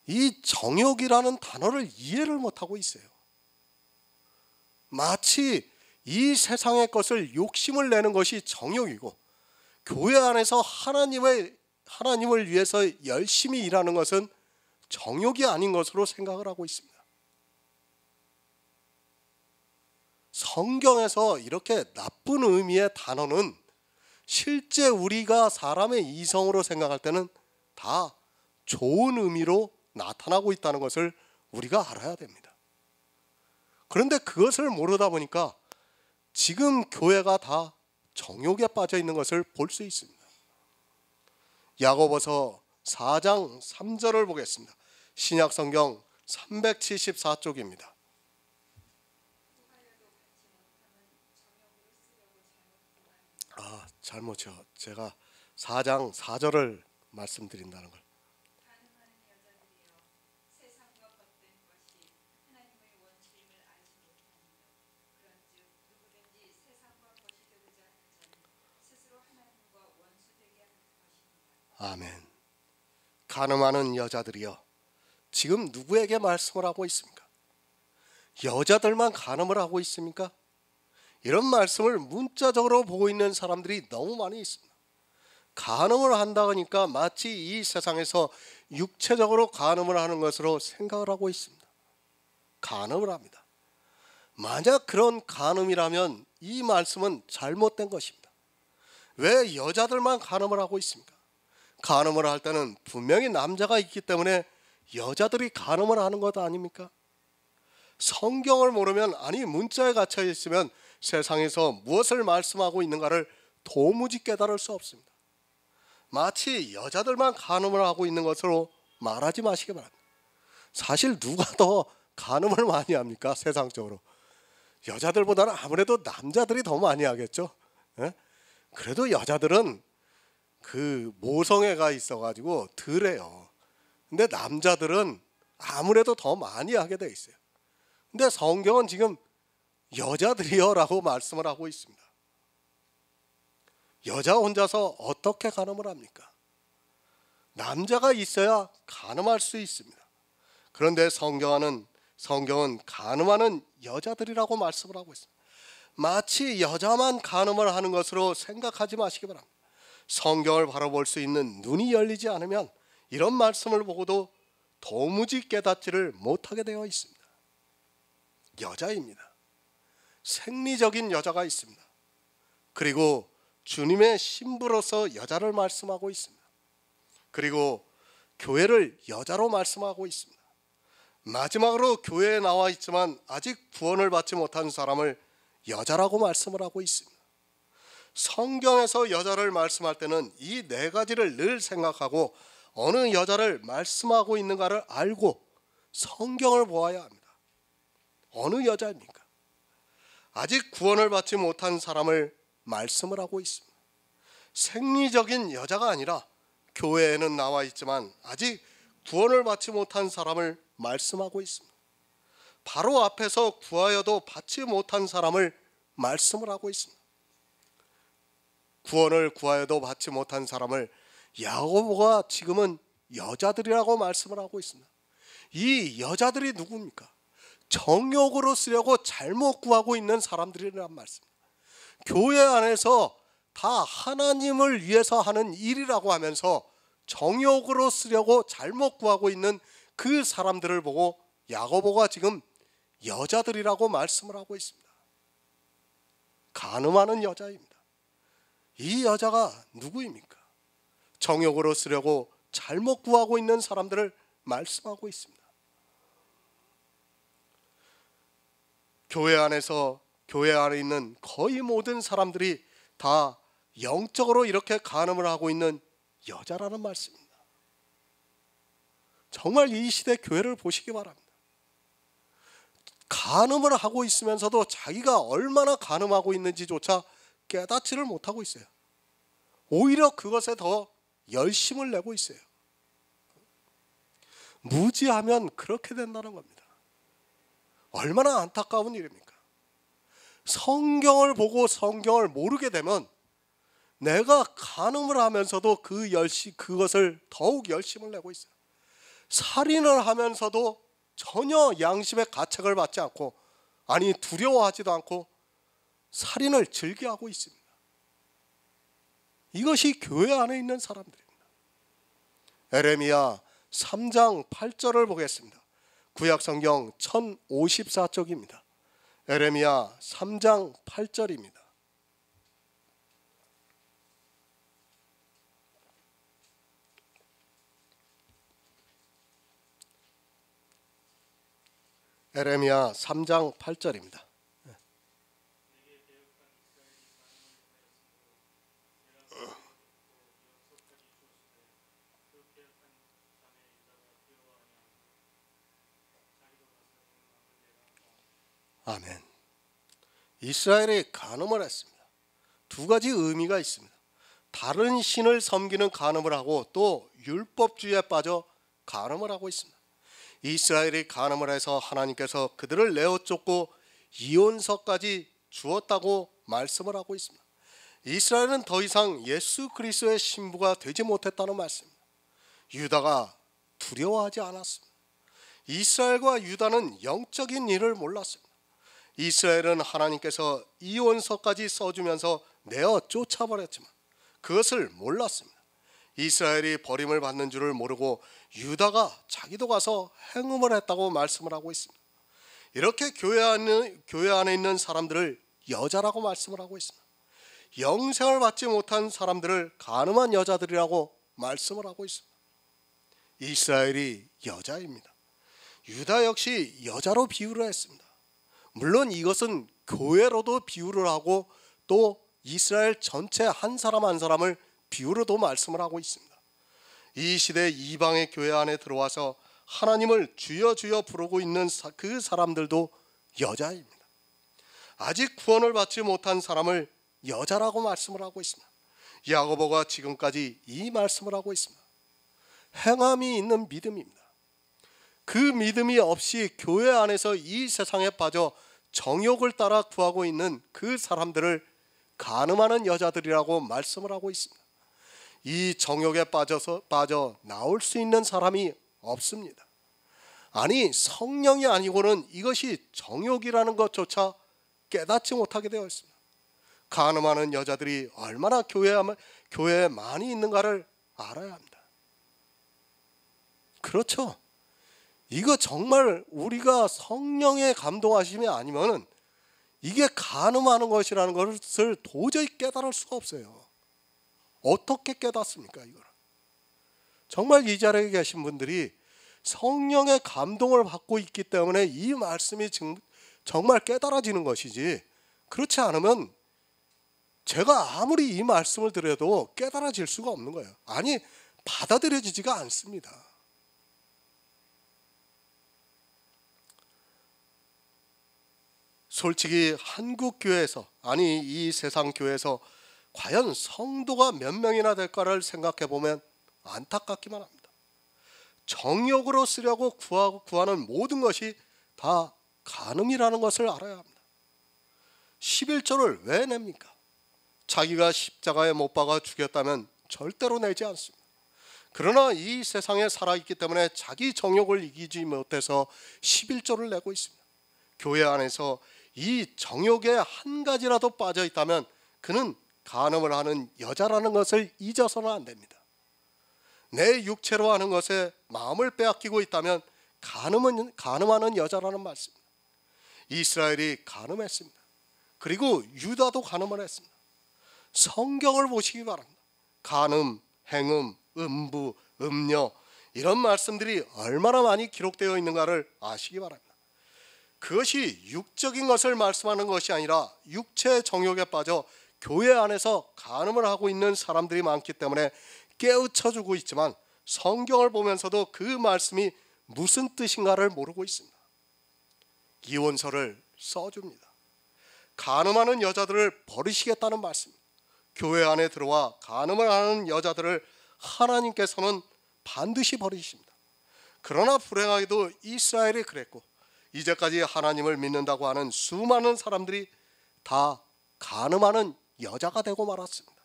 이 정욕이라는 단어를 이해를 못하고 있어요. 마치 이 세상의 것을 욕심을 내는 것이 정욕이고, 교회 안에서 하나님을 위해서 열심히 일하는 것은 정욕이 아닌 것으로 생각을 하고 있습니다. 성경에서 이렇게 나쁜 의미의 단어는 실제 우리가 사람의 이성으로 생각할 때는 다 좋은 의미로 나타나고 있다는 것을 우리가 알아야 됩니다. 그런데 그것을 모르다 보니까 지금 교회가 다 정욕에 빠져 있는 것을 볼 수 있습니다. 야고보서 4장 3절을 보겠습니다. 신약성경 374쪽입니다. 잘못요. 제가 4장 4절을 말씀드린다는 걸. 아멘. 가늠하는 여자들이여, 지금 누구에게 말씀을 하고 있습니까? 여자들만 가늠을 하고 있습니까? 이런 말씀을 문자적으로 보고 있는 사람들이 너무 많이 있습니다. 가늠을 한다니까 마치 이 세상에서 육체적으로 가늠을 하는 것으로 생각을 하고 있습니다. 가늠을 합니다. 만약 그런 가늠이라면 이 말씀은 잘못된 것입니다. 왜 여자들만 가늠을 하고 있습니까? 가늠을 할 때는 분명히 남자가 있기 때문에 여자들이 가늠을 하는 것 아닙니까? 성경을 모르면, 아니 문자에 갇혀 있으면 세상에서 무엇을 말씀하고 있는가를 도무지 깨달을 수 없습니다. 마치 여자들만 가늠을 하고 있는 것으로 말하지 마시기 바랍니다. 사실 누가 더 가늠을 많이 합니까? 세상적으로 여자들보다는 아무래도 남자들이 더 많이 하겠죠. 그래도 여자들은 그 모성애가 있어가지고 덜해요. 근데 남자들은 아무래도 더 많이 하게 돼 있어요. 근데 성경은 지금 여자들이여 라고 말씀을 하고 있습니다. 여자 혼자서 어떻게 가늠을 합니까? 남자가 있어야 가늠할 수 있습니다. 그런데 성경은 가늠하는 여자들이라고 말씀을 하고 있습니다. 마치 여자만 가늠을 하는 것으로 생각하지 마시기 바랍니다. 성경을 바라볼 수 있는 눈이 열리지 않으면 이런 말씀을 보고도 도무지 깨닫지를 못하게 되어 있습니다. 여자입니다. 생리적인 여자가 있습니다. 그리고 주님의 신부로서 여자를 말씀하고 있습니다. 그리고 교회를 여자로 말씀하고 있습니다. 마지막으로 교회에 나와 있지만 아직 구원을 받지 못한 사람을 여자라고 말씀을 하고 있습니다. 성경에서 여자를 말씀할 때는 이 네 가지를 늘 생각하고 어느 여자를 말씀하고 있는가를 알고 성경을 보아야 합니다. 어느 여자입니까? 아직 구원을 받지 못한 사람을 말씀을 하고 있습니다. 생리적인 여자가 아니라 교회에는 나와 있지만 아직 구원을 받지 못한 사람을 말씀하고 있습니다. 바로 앞에서 구하여도 받지 못한 사람을 말씀을 하고 있습니다. 구원을 구하여도 받지 못한 사람을 야고보가 지금은 여자들이라고 말씀을 하고 있습니다. 이 여자들이 누굽니까? 정욕으로 쓰려고 잘못 구하고 있는 사람들이란 말씀입니다. 교회 안에서 다 하나님을 위해서 하는 일이라고 하면서 정욕으로 쓰려고 잘못 구하고 있는 그 사람들을 보고 야고보가 지금 여자들이라고 말씀을 하고 있습니다. 간음하는 여자입니다. 이 여자가 누구입니까? 정욕으로 쓰려고 잘못 구하고 있는 사람들을 말씀하고 있습니다. 교회 안에 있는 거의 모든 사람들이 다 영적으로 이렇게 간음을 하고 있는 여자라는 말씀입니다. 정말 이 시대 교회를 보시기 바랍니다. 간음을 하고 있으면서도 자기가 얼마나 간음하고 있는지조차 깨닫지를 못하고 있어요. 오히려 그것에 더 열심을 내고 있어요. 무지하면 그렇게 된다는 겁니다. 얼마나 안타까운 일입니까? 성경을 보고 성경을 모르게 되면 내가 간음을 하면서도 그것을 더욱 열심을 내고 있어요. 살인을 하면서도 전혀 양심의 가책을 받지 않고, 아니 두려워하지도 않고 살인을 즐겨하고 있습니다. 이것이 교회 안에 있는 사람들입니다. 에레미야 3장 8절을 보겠습니다. 구약성경 1054쪽입니다. 에레미야 3장 8절입니다. 에레미야 3장 8절입니다. 아멘. 이스라엘이 간음을 했습니다. 두 가지 의미가 있습니다. 다른 신을 섬기는 간음을 하고 또 율법주의에 빠져 간음을 하고 있습니다. 이스라엘이 간음을 해서 하나님께서 그들을 내어 쫓고 이혼서까지 주었다고 말씀을 하고 있습니다. 이스라엘은 더 이상 예수 그리스도의 신부가 되지 못했다는 말씀입니다. 유다가 두려워하지 않았습니다. 이스라엘과 유다는 영적인 일을 몰랐습니다. 이스라엘은 하나님께서 이혼서까지 써주면서 내어 쫓아버렸지만 그것을 몰랐습니다. 이스라엘이 버림을 받는 줄을 모르고 유다가 자기도 가서 행음을 했다고 말씀을 하고 있습니다. 이렇게 교회 안에 있는 사람들을 여자라고 말씀을 하고 있습니다. 영생을 받지 못한 사람들을 간음한 여자들이라고 말씀을 하고 있습니다. 이스라엘이 여자입니다. 유다 역시 여자로 비유를 했습니다. 물론 이것은 교회로도 비유를 하고 또 이스라엘 전체 한 사람 한 사람을 비유로도 말씀을 하고 있습니다. 이 시대 이방의 교회 안에 들어와서 하나님을 주여 주여 부르고 있는 그 사람들도 여자입니다. 아직 구원을 받지 못한 사람을 여자라고 말씀을 하고 있습니다. 야고보가 지금까지 이 말씀을 하고 있습니다. 행함이 있는 믿음입니다. 그 믿음이 없이 교회 안에서 이 세상에 빠져 정욕을 따라 구하고 있는 그 사람들을 간음하는 여자들이라고 말씀을 하고 있습니다. 이 정욕에 빠져 나올 수 있는 사람이 없습니다. 아니 성령이 아니고는 이것이 정욕이라는 것조차 깨닫지 못하게 되어 있습니다. 간음하는 여자들이 얼마나 교회에 많이 있는가를 알아야 합니다. 그렇죠. 이거 정말 우리가 성령의 감동하심이 아니면 이게 간음하는 것이라는 것을 도저히 깨달을 수가 없어요. 어떻게 깨닫습니까? 이걸 정말 이 자리에 계신 분들이 성령의 감동을 받고 있기 때문에 이 말씀이 정말 깨달아지는 것이지, 그렇지 않으면 제가 아무리 이 말씀을 드려도 깨달아질 수가 없는 거예요. 아니 받아들여지지가 않습니다. 솔직히 한국 교회에서, 아니 이 세상 교회에서 과연 성도가 몇 명이나 될까를 생각해 보면 안타깝기만 합니다. 정욕으로 쓰려고 구하는 모든 것이 다 간음이라는 것을 알아야 합니다. 11조를 왜 냅니까? 자기가 십자가에 못 박아 죽였다면 절대로 내지 않습니다. 그러나 이 세상에 살아있기 때문에 자기 정욕을 이기지 못해서 11조를 내고 있습니다. 교회 안에서 이 정욕에 한 가지라도 빠져 있다면 그는 간음을 하는 여자라는 것을 잊어서는 안 됩니다. 내 육체로 하는 것에 마음을 빼앗기고 있다면 간음하는 여자라는 말씀입니다. 이스라엘이 간음했습니다. 그리고 유다도 간음을 했습니다. 성경을 보시기 바랍니다. 간음, 행음, 음부, 음녀 이런 말씀들이 얼마나 많이 기록되어 있는가를 아시기 바랍니다. 그것이 육적인 것을 말씀하는 것이 아니라 육체의 정욕에 빠져 교회 안에서 간음을 하고 있는 사람들이 많기 때문에 깨우쳐주고 있지만 성경을 보면서도 그 말씀이 무슨 뜻인가를 모르고 있습니다. 이혼서를 써줍니다. 간음하는 여자들을 버리시겠다는 말씀입니다. 교회 안에 들어와 간음을 하는 여자들을 하나님께서는 반드시 버리십니다. 그러나 불행하게도 이스라엘이 그랬고 이제까지 하나님을 믿는다고 하는 수많은 사람들이 다 간음하는 여자가 되고 말았습니다.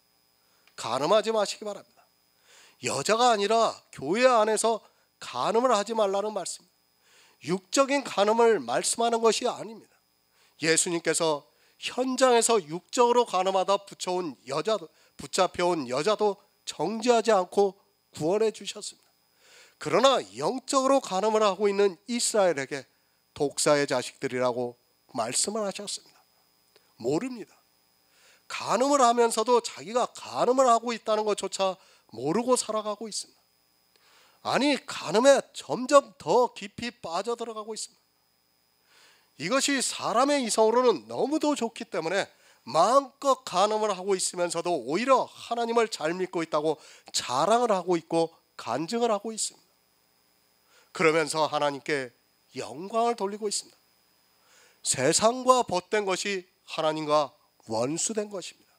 간음하지 마시기 바랍니다. 여자가 아니라 교회 안에서 간음을 하지 말라는 말씀입니다. 육적인 간음을 말씀하는 것이 아닙니다. 예수님께서 현장에서 육적으로 간음하다 붙잡혀온 여자도 정죄하지 않고 구원해 주셨습니다. 그러나 영적으로 간음을 하고 있는 이스라엘에게 독사의 자식들이라고 말씀을 하셨습니다. 모릅니다. 간음을 하면서도 자기가 간음을 하고 있다는 것조차 모르고 살아가고 있습니다. 아니 간음에 점점 더 깊이 빠져들어가고 있습니다. 이것이 사람의 이성으로는 너무도 좋기 때문에 마음껏 간음을 하고 있으면서도 오히려 하나님을 잘 믿고 있다고 자랑을 하고 있고 간증을 하고 있습니다. 그러면서 하나님께 영광을 돌리고 있습니다. 세상과 벗된 것이 하나님과 원수된 것입니다.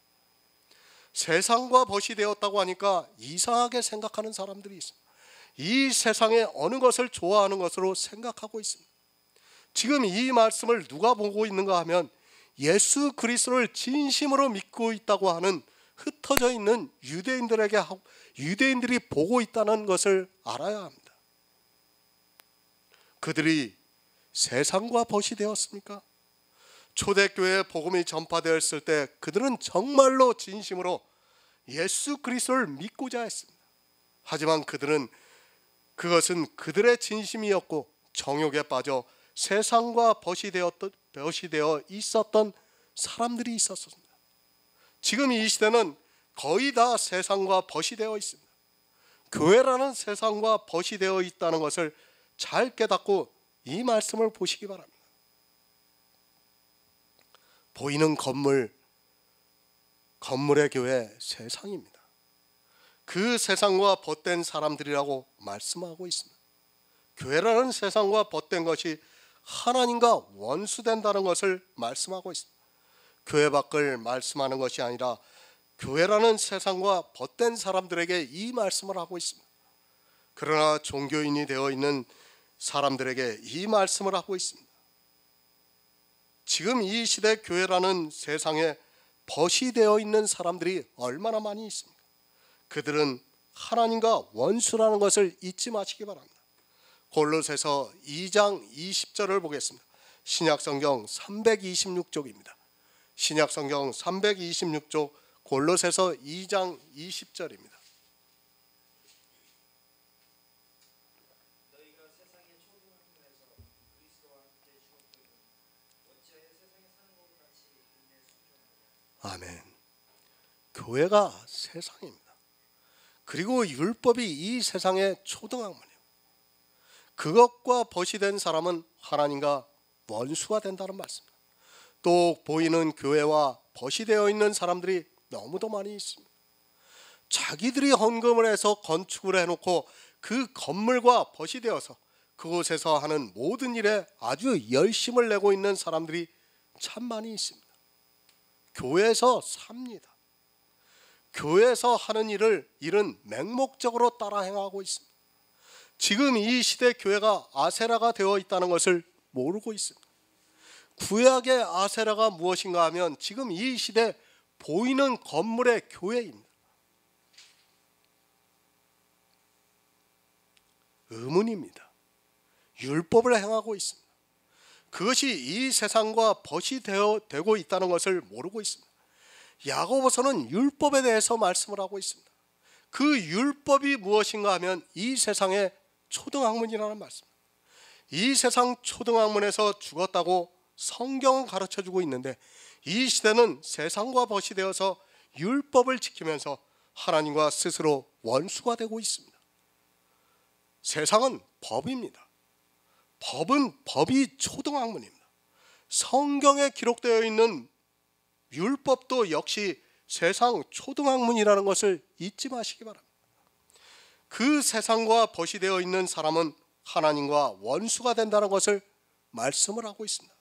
세상과 벗이 되었다고 하니까 이상하게 생각하는 사람들이 있습니다. 이 세상의 어느 것을 좋아하는 것으로 생각하고 있습니다. 지금 이 말씀을 누가 보고 있는가 하면 예수 그리스도를 진심으로 믿고 있다고 하는 흩어져 있는 유대인들이 보고 있다는 것을 알아야 합니다. 그들이 세상과 벗이 되었습니까? 초대교회에 복음이 전파되었을 때 그들은 정말로 진심으로 예수 그리스도를 믿고자 했습니다. 하지만 그것은 그들의 진심이었고 정욕에 빠져 세상과 벗이 되어 있었던 사람들이 있었습니다. 지금 이 시대는 거의 다 세상과 벗이 되어 있습니다. 교회라는 세상과 벗이 되어 있다는 것을 잘 깨닫고 이 말씀을 보시기 바랍니다. 보이는 건물의 교회 세상입니다. 그 세상과 벗된 사람들이라고 말씀하고 있습니다. 교회라는 세상과 벗된 것이 하나님과 원수된다는 것을 말씀하고 있습니다. 교회 밖을 말씀하는 것이 아니라 교회라는 세상과 벗된 사람들에게 이 말씀을 하고 있습니다. 그러나 종교인이 되어 있는 사람들에게 이 말씀을 하고 있습니다. 지금 이 시대 교회라는 세상에 벗이 되어 있는 사람들이 얼마나 많이 있습니까? 그들은 하나님과 원수라는 것을 잊지 마시기 바랍니다. 골로새서 2장 20절을 보겠습니다. 신약성경 326쪽입니다. 신약성경 326쪽 골로새서 2장 20절입니다. 아멘. 교회가 세상입니다. 그리고 율법이 이 세상의 초등학문이에요. 그것과 벗이 된 사람은 하나님과 원수가 된다는 말씀입니다. 또 보이는 교회와 벗이 되어 있는 사람들이 너무도 많이 있습니다. 자기들이 헌금을 해서 건축을 해놓고 그 건물과 벗이 되어서 그곳에서 하는 모든 일에 아주 열심을 내고 있는 사람들이 참 많이 있습니다. 교회에서 삽니다. 교회에서 하는 일은 맹목적으로 따라 행하고 있습니다. 지금 이 시대 교회가 아세라가 되어 있다는 것을 모르고 있습니다. 구약의 아세라가 무엇인가 하면 지금 이 시대 보이는 건물의 교회입니다. 의문입니다. 율법을 행하고 있습니다. 그것이 이 세상과 벗이 되고 있다는 것을 모르고 있습니다. 야고보서는 율법에 대해서 말씀을 하고 있습니다. 그 율법이 무엇인가 하면 이 세상의 초등학문이라는 말씀입니다. 이 세상 초등학문에서 죽었다고 성경은 가르쳐주고 있는데 이 시대는 세상과 벗이 되어서 율법을 지키면서 하나님과 스스로 원수가 되고 있습니다. 세상은 법입니다. 법이 초등학문입니다. 성경에 기록되어 있는 율법도 역시 세상 초등학문이라는 것을 잊지 마시기 바랍니다. 그 세상과 벗이 되어 있는 사람은 하나님과 원수가 된다는 것을 말씀을 하고 있습니다.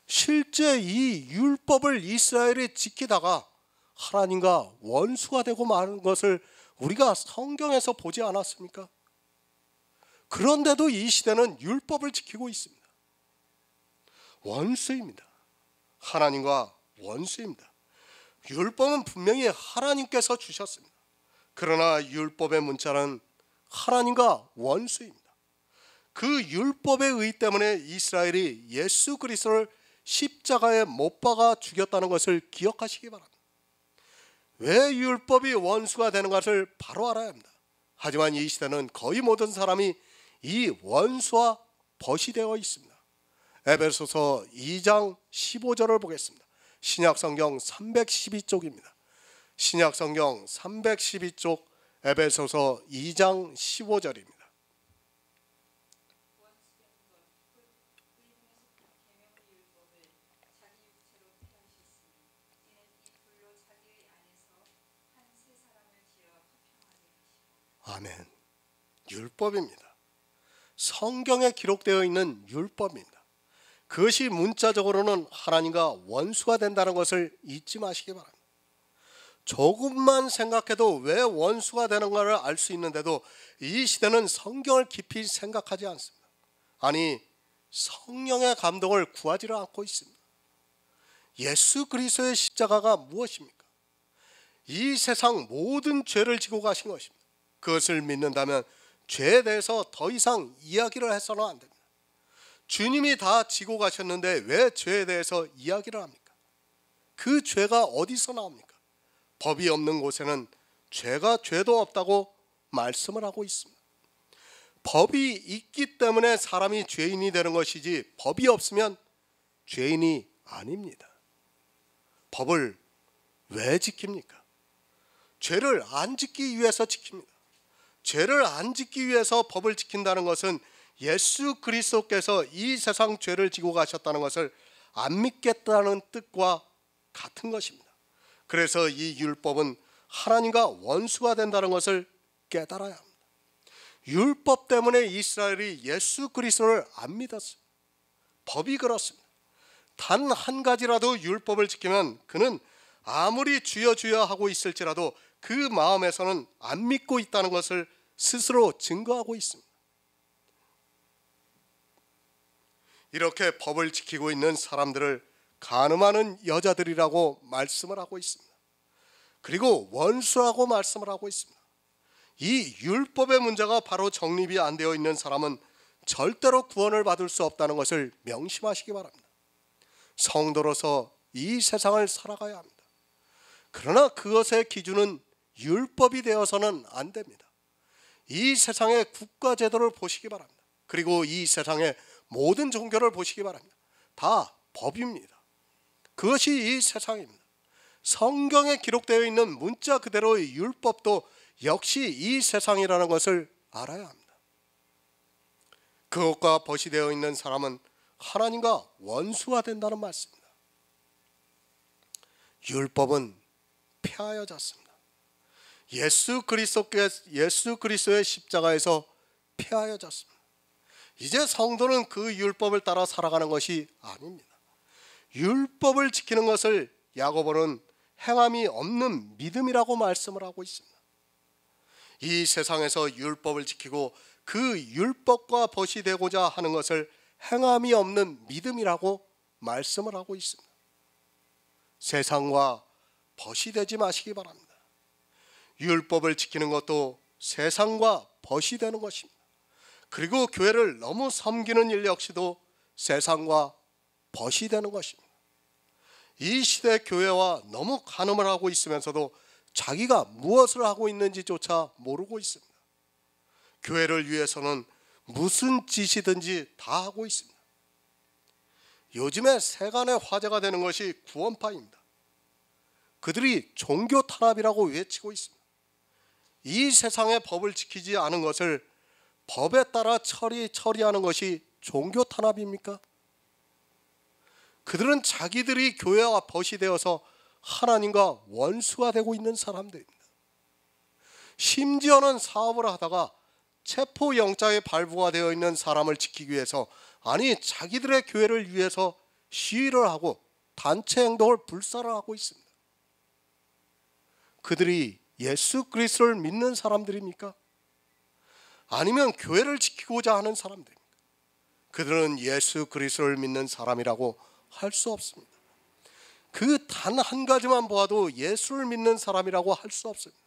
실제 이 율법을 이스라엘이 지키다가 하나님과 원수가 되고 마는 것을 우리가 성경에서 보지 않았습니까? 그런데도 이 시대는 율법을 지키고 있습니다. 원수입니다. 하나님과 원수입니다. 율법은 분명히 하나님께서 주셨습니다. 그러나 율법의 문자는 하나님과 원수입니다. 그 율법의 의 때문에 이스라엘이 예수 그리스도를 십자가에 못 박아 죽였다는 것을 기억하시기 바랍니다. 왜 율법이 원수가 되는 것을 바로 알아야 합니다. 하지만 이 시대는 거의 모든 사람이 이 원수와 벗이 되어 있습니다. 에베소서 2장 15절을 보겠습니다. 신약성경 312쪽입니다. 신약성경 312쪽 에베소서 2장 15절입니다. 아멘. 율법입니다. 성경에 기록되어 있는 율법입니다. 그것이 문자적으로는 하나님과 원수가 된다는 것을 잊지 마시기 바랍니다. 조금만 생각해도 왜 원수가 되는가를 알 수 있는데도 이 시대는 성경을 깊이 생각하지 않습니다. 아니, 성령의 감동을 구하지를 않고 있습니다. 예수 그리스도의 십자가가 무엇입니까? 이 세상 모든 죄를 지고 가신 것입니다. 그것을 믿는다면 죄에 대해서 더 이상 이야기를 해서는 안 됩니다. 주님이 다 지고 가셨는데 왜 죄에 대해서 이야기를 합니까? 그 죄가 어디서 나옵니까? 법이 없는 곳에는 죄가 죄도 없다고 말씀을 하고 있습니다. 법이 있기 때문에 사람이 죄인이 되는 것이지 법이 없으면 죄인이 아닙니다. 법을 왜 지킵니까? 죄를 안 짓기 위해서 지킵니다. 죄를 안 짓기 위해서 법을 지킨다는 것은 예수 그리스도께서 이 세상 죄를 지고 가셨다는 것을 안 믿겠다는 뜻과 같은 것입니다. 그래서 이 율법은 하나님과 원수가 된다는 것을 깨달아야 합니다. 율법 때문에 이스라엘이 예수 그리스도를 안 믿었어요. 법이 그렇습니다. 단 한 가지라도 율법을 지키면 그는 아무리 주여 주여 하고 있을지라도 그 마음에서는 안 믿고 있다는 것을 스스로 증거하고 있습니다. 이렇게 법을 지키고 있는 사람들을 간음하는 여자들이라고 말씀을 하고 있습니다. 그리고 원수라고 말씀을 하고 있습니다. 이 율법의 문제가 바로 정립이 안 되어 있는 사람은 절대로 구원을 받을 수 없다는 것을 명심하시기 바랍니다. 성도로서 이 세상을 살아가야 합니다. 그러나 그것의 기준은 율법이 되어서는 안 됩니다. 이 세상의 국가제도를 보시기 바랍니다. 그리고 이 세상의 모든 종교를 보시기 바랍니다. 다 법입니다. 그것이 이 세상입니다. 성경에 기록되어 있는 문자 그대로의 율법도 역시 이 세상이라는 것을 알아야 합니다. 그것과 벗이 되어 있는 사람은 하나님과 원수가 된다는 말씀입니다. 율법은 폐하여졌습니다. 예수 그리스도의 십자가에서 폐하여졌습니다. 이제 성도는 그 율법을 따라 살아가는 것이 아닙니다. 율법을 지키는 것을 야고보는 행함이 없는 믿음이라고 말씀을 하고 있습니다. 이 세상에서 율법을 지키고 그 율법과 벗이 되고자 하는 것을 행함이 없는 믿음이라고 말씀을 하고 있습니다. 세상과 벗이 되지 마시기 바랍니다. 율법을 지키는 것도 세상과 벗이 되는 것입니다. 그리고 교회를 너무 섬기는 일 역시도 세상과 벗이 되는 것입니다. 이 시대 교회와 너무 간음을 하고 있으면서도 자기가 무엇을 하고 있는지조차 모르고 있습니다. 교회를 위해서는 무슨 짓이든지 다 하고 있습니다. 요즘에 세간의 화제가 되는 것이 구원파입니다. 그들이 종교 탄압이라고 외치고 있습니다. 이 세상의 법을 지키지 않은 것을 법에 따라 처리하는 것이 종교 탄압입니까? 그들은 자기들이 교회와 벗이 되어서 하나님과 원수가 되고 있는 사람들입니다. 심지어는 사업을 하다가 체포영장에 발부가 되어 있는 사람을 지키기 위해서, 아니 자기들의 교회를 위해서 시위를 하고 단체 행동을 불사를 하고 있습니다. 그들이 예수 그리스도를 믿는 사람들입니까? 아니면 교회를 지키고자 하는 사람들입니까? 그들은 예수 그리스도를 믿는 사람이라고 할 수 없습니다. 그 단 한 가지만 보아도 예수를 믿는 사람이라고 할 수 없습니다.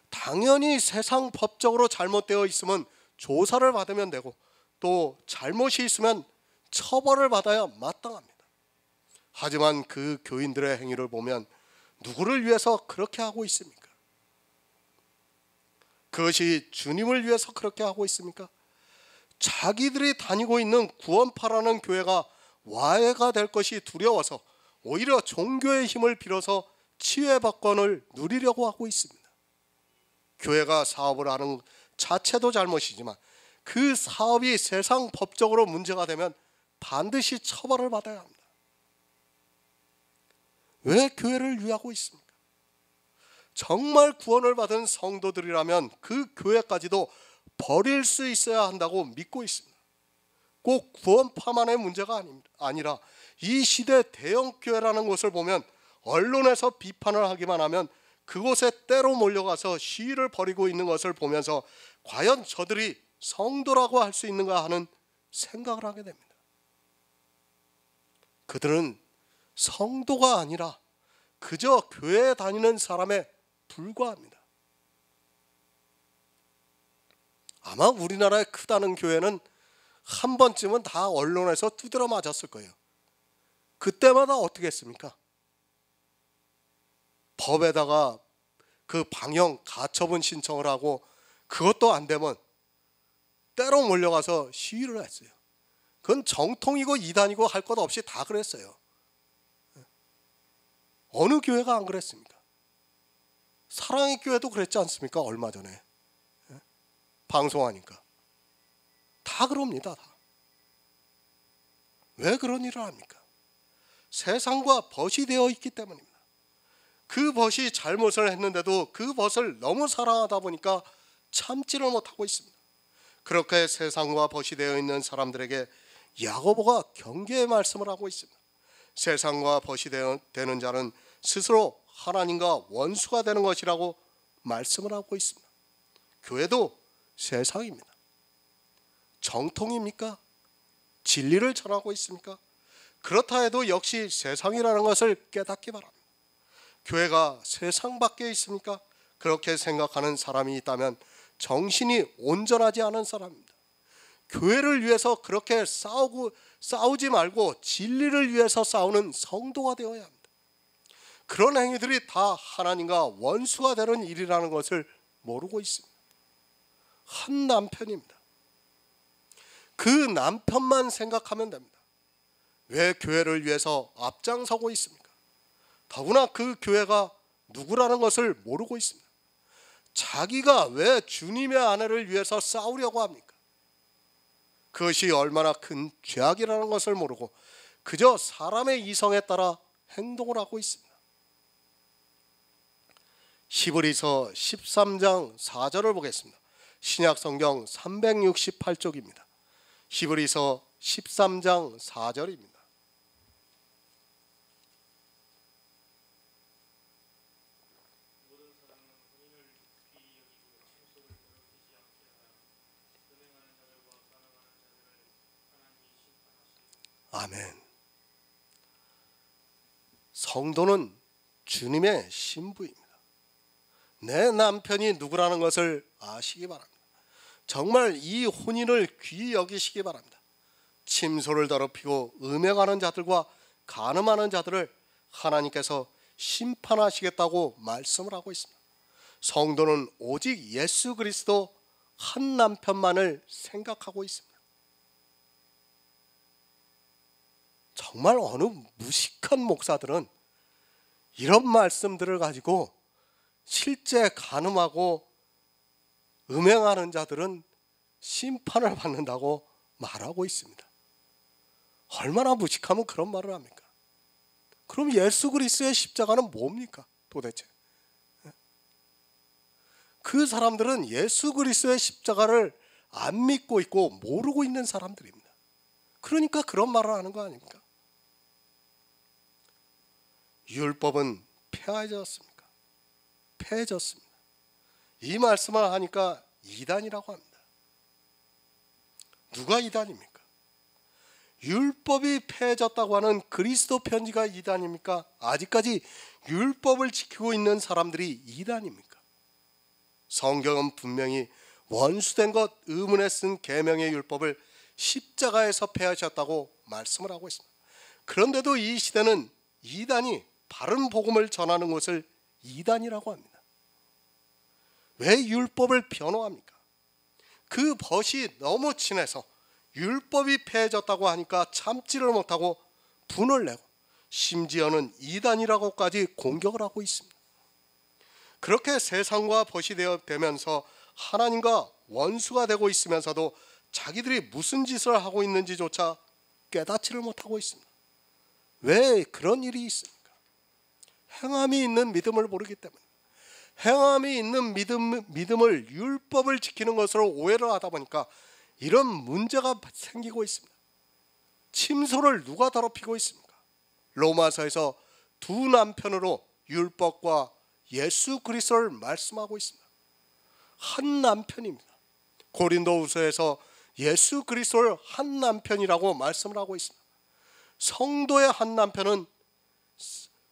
당연히 세상 법적으로 잘못되어 있으면 조사를 받으면 되고, 또 잘못이 있으면 처벌을 받아야 마땅합니다. 하지만 그 교인들의 행위를 보면 누구를 위해서 그렇게 하고 있습니까? 그것이 주님을 위해서 그렇게 하고 있습니까? 자기들이 다니고 있는 구원파라는 교회가 와해가 될 것이 두려워서 오히려 종교의 힘을 빌어서 치유의 누리려고 하고 있습니다. 교회가 사업을 하는 자체도 잘못이지만 그 사업이 세상 법적으로 문제가 되면 반드시 처벌을 받아야 합니다. 왜 교회를 위하고 있습니까? 정말 구원을 받은 성도들이라면 그 교회까지도 버릴 수 있어야 한다고 믿고 있습니다. 꼭 구원파만의 문제가 아니라 이 시대 대형 교회라는 곳을 보면 언론에서 비판을 하기만 하면 그곳에 때로 몰려가서 시위를 벌이고 있는 것을 보면서 과연 저들이 성도라고 할 수 있는가 하는 생각을 하게 됩니다. 그들은 성도가 아니라 그저 교회에 다니는 사람에 불과합니다. 아마 우리나라의 크다는 교회는 한 번쯤은 다 언론에서 두드려 맞았을 거예요. 그때마다 어떻게 했습니까? 법에다가 그 방형 가처분 신청을 하고 그것도 안 되면 때로 몰려가서 시위를 했어요. 그건 정통이고 이단이고 할 것 없이 다 그랬어요. 어느 교회가 안 그랬습니까? 사랑의 교회도 그랬지 않습니까? 얼마 전에 방송하니까 다 그럽니다. 다. 왜 그런 일을 합니까? 세상과 벗이 되어 있기 때문입니다. 그 벗이 잘못을 했는데도 그 벗을 너무 사랑하다 보니까 참지를 못하고 있습니다. 그렇게 세상과 벗이 되어 있는 사람들에게 야고보가 경계의 말씀을 하고 있습니다. 세상과 벗이 되는 자는 스스로 하나님과 원수가 되는 것이라고 말씀을 하고 있습니다. 교회도 세상입니다. 정통입니까? 진리를 전하고 있습니까? 그렇다 해도 역시 세상이라는 것을 깨닫기 바랍니다. 교회가 세상 밖에 있습니까? 그렇게 생각하는 사람이 있다면 정신이 온전하지 않은 사람입니다. 교회를 위해서 그렇게 싸우지 말고 진리를 위해서 싸우는 성도가 되어야 합니다. 그런 행위들이 다 하나님과 원수가 되는 일이라는 것을 모르고 있습니다. 한 남편입니다. 그 남편만 생각하면 됩니다. 왜 교회를 위해서 앞장서고 있습니까? 더구나 그 교회가 누구라는 것을 모르고 있습니다. 자기가 왜 주님의 아내를 위해서 싸우려고 합니까? 그것이 얼마나 큰 죄악이라는 것을 모르고 그저 사람의 이성에 따라 행동을 하고 있습니다. 히브리서 13장 4절을 보겠습니다. 신약성경 368쪽입니다. 히브리서 13장 4절입니다. 아멘. 성도는 주님의 신부입니다. 내 남편이 누구라는 것을 아시기 바랍니다. 정말 이 혼인을 귀히 여기시기 바랍니다. 침소를 더럽히고 음행하는 자들과 간음하는 자들을 하나님께서 심판하시겠다고 말씀을 하고 있습니다. 성도는 오직 예수 그리스도 한 남편만을 생각하고 있습니다. 정말 어느 무식한 목사들은 이런 말씀들을 가지고 실제 간음하고 음행하는 자들은 심판을 받는다고 말하고 있습니다. 얼마나 무식하면 그런 말을 합니까? 그럼 예수 그리스도의 십자가는 뭡니까 도대체? 그 사람들은 예수 그리스도의 십자가를 안 믿고 있고 모르고 있는 사람들입니다. 그러니까 그런 말을 하는 거 아닙니까? 율법은 폐해졌습니까? 폐해졌습니다. 이 말씀을 하니까 이단이라고 합니다. 누가 이단입니까? 율법이 폐해졌다고 하는 그리스도 편지가 이단입니까? 아직까지 율법을 지키고 있는 사람들이 이단입니까? 성경은 분명히 원수된 것 의문에 쓴 계명의 율법을 십자가에서 폐하셨다고 말씀을 하고 있습니다. 그런데도 이 시대는 이단이 바른 복음을 전하는 것을 이단이라고 합니다. 왜 율법을 변호합니까? 그 벗이 너무 친해서 율법이 폐해졌다고 하니까 참지를 못하고 분을 내고 심지어는 이단이라고까지 공격을 하고 있습니다. 그렇게 세상과 벗이 되면서 하나님과 원수가 되고 있으면서도 자기들이 무슨 짓을 하고 있는지조차 깨닫지를 못하고 있습니다. 왜 그런 일이 있습니까? 행함이 있는 믿음을 모르기 때문에, 행함이 있는 믿음을 율법을 지키는 것으로 오해를 하다 보니까 이런 문제가 생기고 있습니다. 침소를 누가 더럽히고 있습니까? 로마서에서 두 남편으로 율법과 예수 그리스도를 말씀하고 있습니다. 한 남편입니다. 고린도후서에서 예수 그리스도를 한 남편이라고 말씀을 하고 있습니다.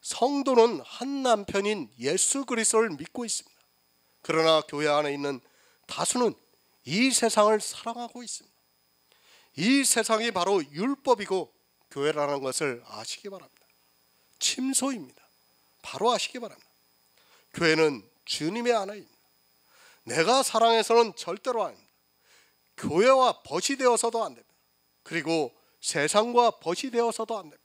성도는 한 남편인 예수 그리스도를 믿고 있습니다. 그러나 교회 안에 있는 다수는 이 세상을 사랑하고 있습니다. 이 세상이 바로 율법이고 교회라는 것을 아시기 바랍니다. 침소입니다. 바로 아시기 바랍니다. 교회는 주님의 아내입니다. 내가 사랑해서는 절대로 아닙니다. 교회와 벗이 되어서도 안 됩니다. 그리고 세상과 벗이 되어서도 안 됩니다.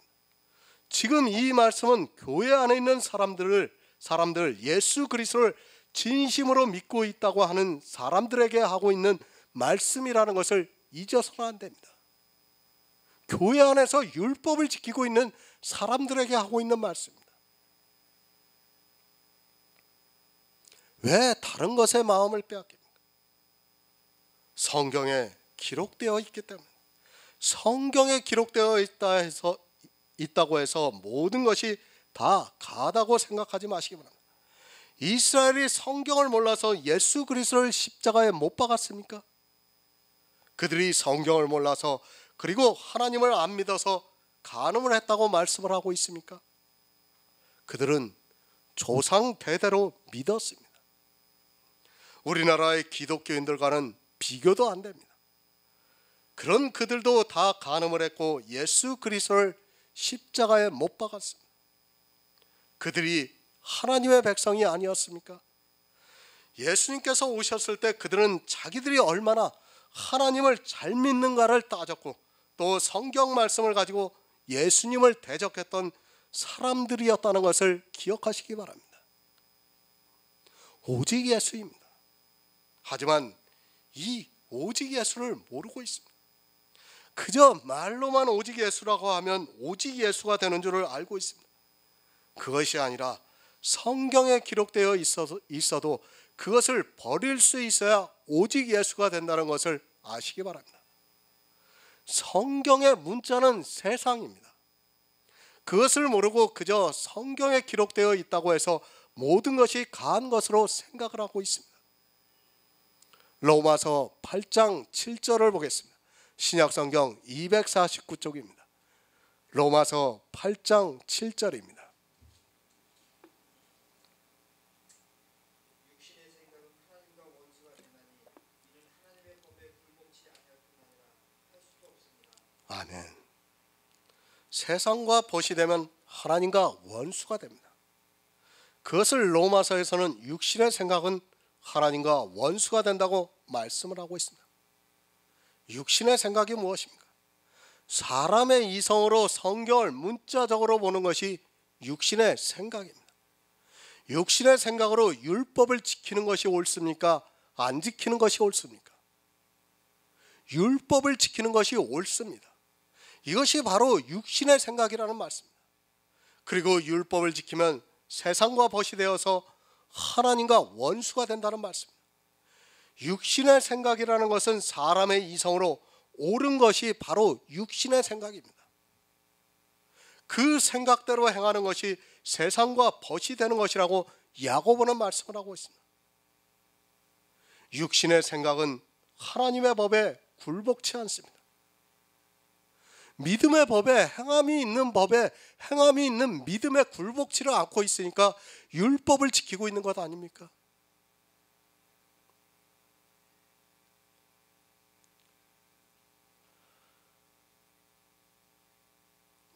지금 이 말씀은 교회 안에 있는 사람들 예수 그리스도를 진심으로 믿고 있다고 하는 사람들에게 하고 있는 말씀이라는 것을 잊어서는 안 됩니다. 교회 안에서 율법을 지키고 있는 사람들에게 하고 있는 말씀입니다. 왜 다른 것에 마음을 빼앗깁니까? 성경에 기록되어 있기 때문에. 성경에 기록되어 있다고 해서 모든 것이 다 가다고 생각하지 마시기 바랍니다. 이스라엘이 성경을 몰라서 예수 그리스도를 십자가에 못 박았습니까? 그들이 성경을 몰라서 그리고 하나님을 안 믿어서 간음을 했다고 말씀을 하고 있습니까? 그들은 조상 대대로 믿었습니다. 우리나라의 기독교인들과는 비교도 안 됩니다. 그런 그들도 다 간음을 했고 예수 그리스도를 십자가에 못 박았습니다. 그들이 하나님의 백성이 아니었습니까? 예수님께서 오셨을 때 그들은 자기들이 얼마나 하나님을 잘 믿는가를 따졌고 또 성경 말씀을 가지고 예수님을 대적했던 사람들이었다는 것을 기억하시기 바랍니다. 오직 예수입니다. 하지만 이 오직 예수를 모르고 있습니다. 그저 말로만 오직 예수라고 하면 오직 예수가 되는 줄을 알고 있습니다. 그것이 아니라 성경에 기록되어 있어도 그것을 버릴 수 있어야 오직 예수가 된다는 것을 아시기 바랍니다. 성경의 문자는 세상입니다. 그것을 모르고 그저 성경에 기록되어 있다고 해서 모든 것이 가한 것으로 생각을 하고 있습니다. 로마서 8장 7절을 보겠습니다. 신약성경 249쪽입니다. 로마서 8장 7절입니다. 아멘. 세상과 벗이 되면 하나님과 원수가 됩니다. 그것을 로마서에서는 육신의 생각은 하나님과 원수가 된다고 말씀을 하고 있습니다. 육신의 생각이 무엇입니까? 사람의 이성으로 성경을 문자적으로 보는 것이 육신의 생각입니다. 육신의 생각으로 율법을 지키는 것이 옳습니까? 안 지키는 것이 옳습니까? 율법을 지키는 것이 옳습니다. 이것이 바로 육신의 생각이라는 말씀입니다. 그리고 율법을 지키면 세상과 벗이 되어서 하나님과 원수가 된다는 말씀입니다. 육신의 생각이라는 것은 사람의 이성으로 옳은 것이 바로 육신의 생각입니다. 그 생각대로 행하는 것이 세상과 벗이 되는 것이라고 야고보는 말씀을 하고 있습니다. 육신의 생각은 하나님의 법에 굴복치 않습니다. 믿음의 법에 행함이 있는 믿음에 굴복치를 않고 있으니까 율법을 지키고 있는 것 아닙니까?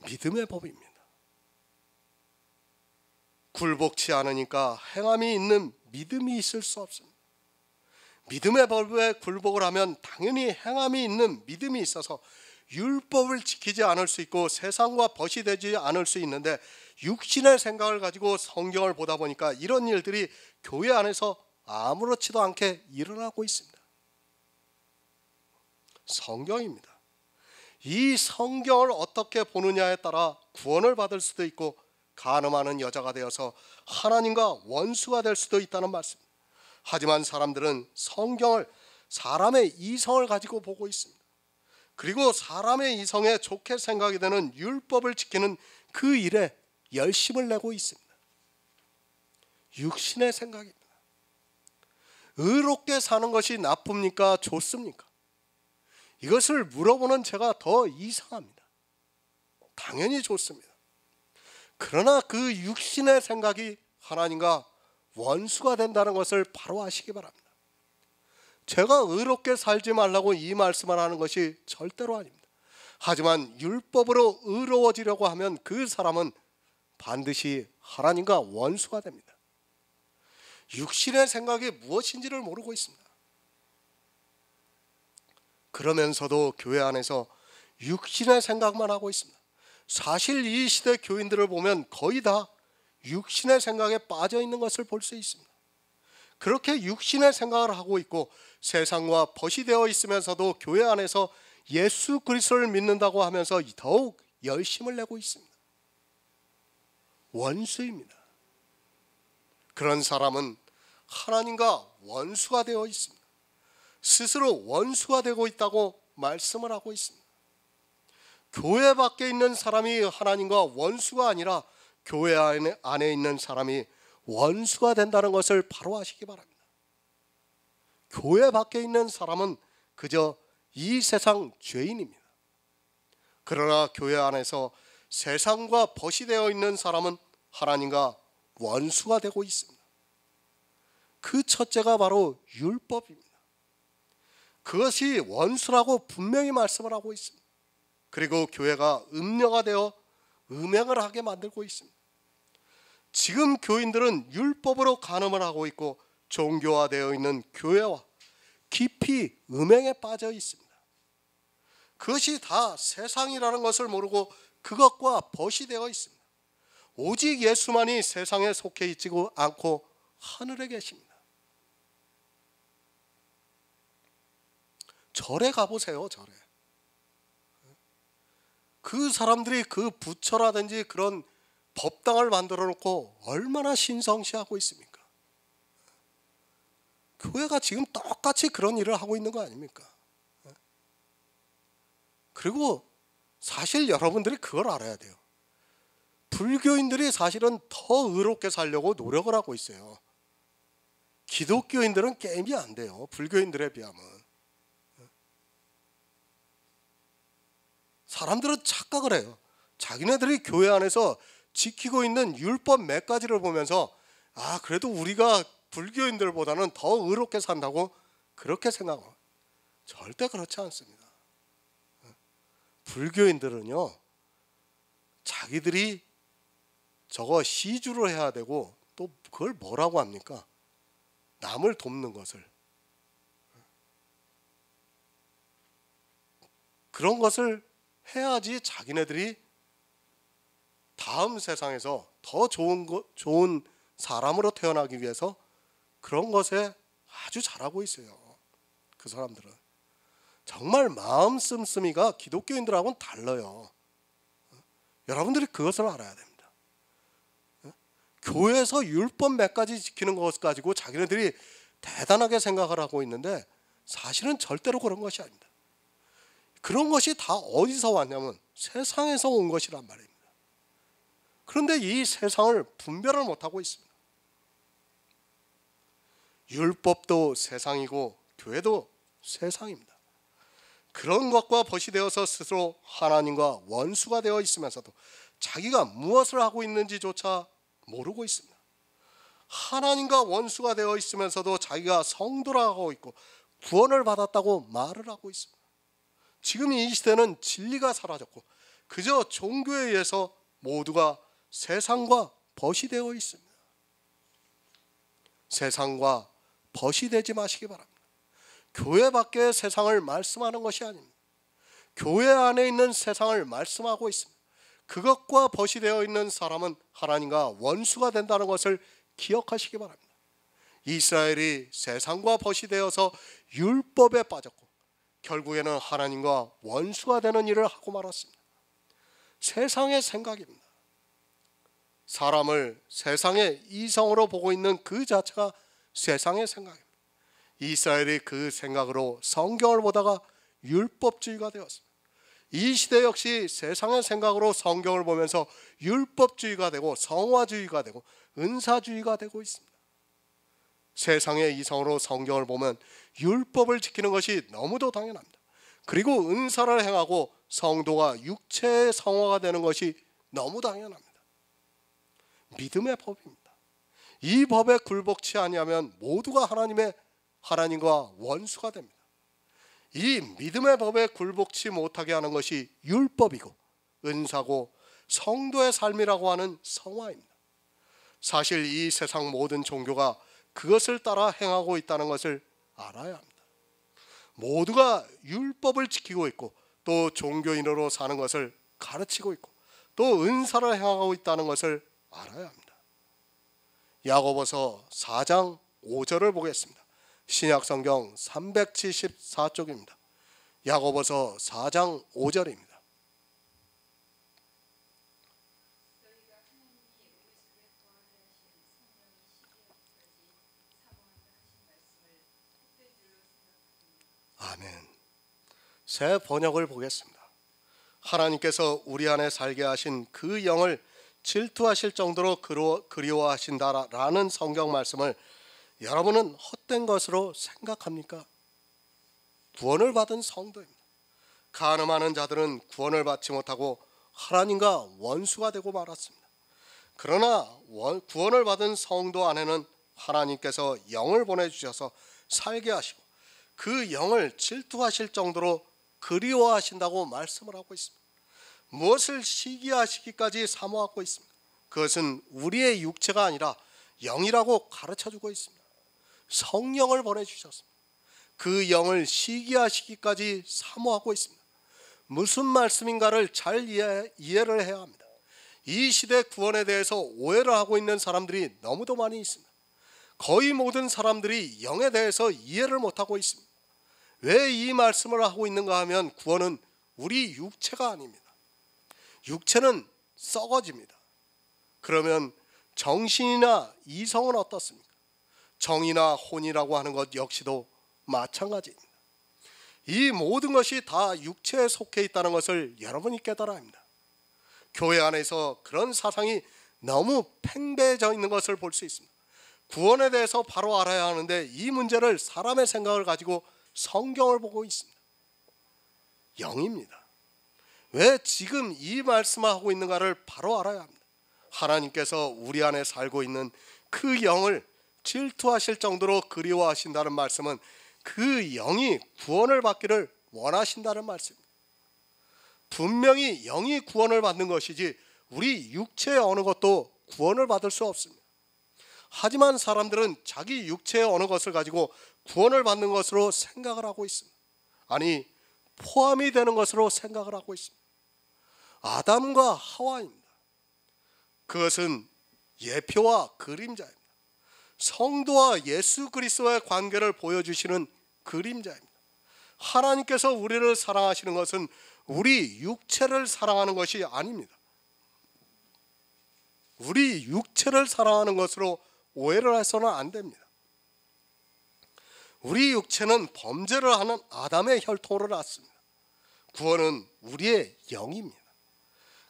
믿음의 법입니다. 굴복치 않으니까 행함이 있는 믿음이 있을 수 없습니다. 믿음의 법에 굴복을 하면 당연히 행함이 있는 믿음이 있어서 율법을 지키지 않을 수 있고 세상과 벗이 되지 않을 수 있는데 육신의 생각을 가지고 성경을 보다 보니까 이런 일들이 교회 안에서 아무렇지도 않게 일어나고 있습니다. 성경입니다. 이 성경을 어떻게 보느냐에 따라 구원을 받을 수도 있고 간음하는 여자가 되어서 하나님과 원수가 될 수도 있다는 말씀입니다. 하지만 사람들은 성경을 사람의 이성을 가지고 보고 있습니다. 그리고 사람의 이성에 좋게 생각이 되는 율법을 지키는 그 일에 열심을 내고 있습니다. 육신의 생각입니다. 의롭게 사는 것이 나쁩니까? 좋습니까? 이것을 물어보는 제가 더 이상합니다. 당연히 좋습니다. 그러나 그 육신의 생각이 하나님과 원수가 된다는 것을 바로 아시기 바랍니다. 제가 의롭게 살지 말라고 이 말씀을 하는 것이 절대로 아닙니다. 하지만 율법으로 의로워지려고 하면 그 사람은 반드시 하나님과 원수가 됩니다. 육신의 생각이 무엇인지를 모르고 있습니다. 그러면서도 교회 안에서 육신의 생각만 하고 있습니다. 사실 이 시대 교인들을 보면 거의 다 육신의 생각에 빠져 있는 것을 볼 수 있습니다. 그렇게 육신의 생각을 하고 있고 세상과 벗이 되어 있으면서도 교회 안에서 예수 그리스도를 믿는다고 하면서 더욱 열심을 내고 있습니다. 원수입니다. 그런 사람은 하나님과 원수가 되어 있습니다. 스스로 원수가 되고 있다고 말씀을 하고 있습니다. 교회 밖에 있는 사람이 하나님과 원수가 아니라 교회 안에 있는 사람이 원수가 된다는 것을 바로 아시기 바랍니다. 교회 밖에 있는 사람은 그저 이 세상 죄인입니다. 그러나 교회 안에서 세상과 벗이 되어 있는 사람은 하나님과 원수가 되고 있습니다. 그 첫째가 바로 율법입니다. 그것이 원수라고 분명히 말씀을 하고 있습니다. 그리고 교회가 음녀가 되어 음행을 하게 만들고 있습니다. 지금 교인들은 율법으로 간음을 하고 있고 종교화되어 있는 교회와 깊이 음행에 빠져 있습니다. 그것이 다 세상이라는 것을 모르고 그것과 벗이 되어 있습니다. 오직 예수만이 세상에 속해 있지 않고 하늘에 계십니다. 절에 가보세요. 절에. 그 사람들이 그 부처라든지 그런 법당을 만들어 놓고 얼마나 신성시하고 있습니까? 교회가 지금 똑같이 그런 일을 하고 있는 거 아닙니까? 그리고 사실 여러분들이 그걸 알아야 돼요. 불교인들이 사실은 더 의롭게 살려고 노력을 하고 있어요. 기독교인들은 게임이 안 돼요. 불교인들에 비하면. 사람들은 착각을 해요. 자기네들이 교회 안에서 지키고 있는 율법 몇 가지를 보면서 그래도 우리가 불교인들보다는 더 의롭게 산다고 그렇게 생각합니다. 절대 그렇지 않습니다. 불교인들은요, 자기들이 저거 시주를 해야 되고 또 그걸 뭐라고 합니까? 남을 돕는 것을, 그런 것을 해야지 자기네들이 다음 세상에서 더 좋은 사람으로 태어나기 위해서 그런 것에 아주 잘하고 있어요. 그 사람들은 정말 마음 씀씀이가 기독교인들하고는 달라요. 여러분들이 그것을 알아야 됩니다. 교회에서 율법 몇 가지 지키는 것 가지고 자기네들이 대단하게 생각을 하고 있는데 사실은 절대로 그런 것이 아닙니다. 그런 것이 다 어디서 왔냐면 세상에서 온 것이란 말입니다. 그런데 이 세상을 분별을 못하고 있습니다. 율법도 세상이고 교회도 세상입니다. 그런 것과 벗이 되어서 스스로 하나님과 원수가 되어 있으면서도 자기가 무엇을 하고 있는지조차 모르고 있습니다. 하나님과 원수가 되어 있으면서도 자기가 성도라고 있고 구원을 받았다고 말을 하고 있습니다. 지금 이 시대는 진리가 사라졌고 그저 종교에 의해서 모두가 세상과 벗이 되어 있습니다. 세상과 벗이 되지 마시기 바랍니다. 교회 밖의 세상을 말씀하는 것이 아닙니다. 교회 안에 있는 세상을 말씀하고 있습니다. 그것과 벗이 되어 있는 사람은 하나님과 원수가 된다는 것을 기억하시기 바랍니다. 이스라엘이 세상과 벗이 되어서 율법에 빠졌고 결국에는 하나님과 원수가 되는 일을 하고 말았습니다. 세상의 생각입니다. 사람을 세상의 이성으로 보고 있는 그 자체가 세상의 생각입니다. 이스라엘이 그 생각으로 성경을 보다가 율법주의가 되었습니다. 이 시대 역시 세상의 생각으로 성경을 보면서 율법주의가 되고 성화주의가 되고 은사주의가 되고 있습니다. 세상의 이성으로 성경을 보면 율법을 지키는 것이 너무도 당연합니다. 그리고 은사를 행하고 성도가 육체의 성화가 되는 것이 너무 당연합니다. 믿음의 법입니다. 이 법에 굴복치 아니하면 모두가 하나님과 원수가 됩니다. 이 믿음의 법에 굴복치 못하게 하는 것이 율법이고 은사고 성도의 삶이라고 하는 성화입니다. 사실 이 세상 모든 종교가 그것을 따라 행하고 있다는 것을 알아야 합니다. 모두가 율법을 지키고 있고 또 종교인으로 사는 것을 가르치고 있고 또 은사를 행하고 있다는 것을 알아야 합니다. 야고보서 4장 5절을 보겠습니다. 신약성경 374쪽입니다. 야고보서 4장 5절입니다. 아멘. 새 번역을 보겠습니다. 하나님께서 우리 안에 살게 하신 그 영을 질투하실 정도로 그리워하신다라는 성경 말씀을 여러분은 헛된 것으로 생각합니까? 구원을 받은 성도입니다. 간음하는 자들은 구원을 받지 못하고 하나님과 원수가 되고 말았습니다. 그러나 구원을 받은 성도 안에는 하나님께서 영을 보내주셔서 살게 하시고 그 영을 질투하실 정도로 그리워하신다고 말씀을 하고 있습니다. 무엇을 시기하시기까지 사모하고 있습니다. 그것은 우리의 육체가 아니라 영이라고 가르쳐주고 있습니다. 성령을 보내주셨습니다. 그 영을 시기하시기까지 사모하고 있습니다. 무슨 말씀인가를 잘 이해를 해야 합니다. 이 시대 구원에 대해서 오해를 하고 있는 사람들이 너무도 많이 있습니다. 거의 모든 사람들이 영에 대해서 이해를 못하고 있습니다. 왜 이 말씀을 하고 있는가 하면 구원은 우리 육체가 아닙니다. 육체는 썩어집니다. 그러면 정신이나 이성은 어떻습니까? 정이나 혼이라고 하는 것 역시도 마찬가지입니다. 이 모든 것이 다 육체에 속해 있다는 것을 여러분이 깨달아야 합니다. 교회 안에서 그런 사상이 너무 팽배해져 있는 것을 볼 수 있습니다. 구원에 대해서 바로 알아야 하는데 이 문제를 사람의 생각을 가지고 성경을 보고 있습니다. 영입니다. 왜 지금 이 말씀을 하고 있는가를 바로 알아야 합니다. 하나님께서 우리 안에 살고 있는 그 영을 질투하실 정도로 그리워하신다는 말씀은 그 영이 구원을 받기를 원하신다는 말씀입니다. 분명히 영이 구원을 받는 것이지 우리 육체의 어느 것도 구원을 받을 수 없습니다. 하지만 사람들은 자기 육체의 어느 것을 가지고 구원을 받는 것으로 생각을 하고 있습니다. 아니, 포함이 되는 것으로 생각을 하고 있습니다. 아담과 하와입니다. 그것은 예표와 그림자입니다. 성도와 예수 그리스도의 관계를 보여주시는 그림자입니다. 하나님께서 우리를 사랑하시는 것은 우리 육체를 사랑하는 것이 아닙니다. 우리 육체를 사랑하는 것으로 오해를 해서는 안 됩니다. 우리 육체는 범죄를 하는 아담의 혈통으로 났습니다. 구원은 우리의 영입니다.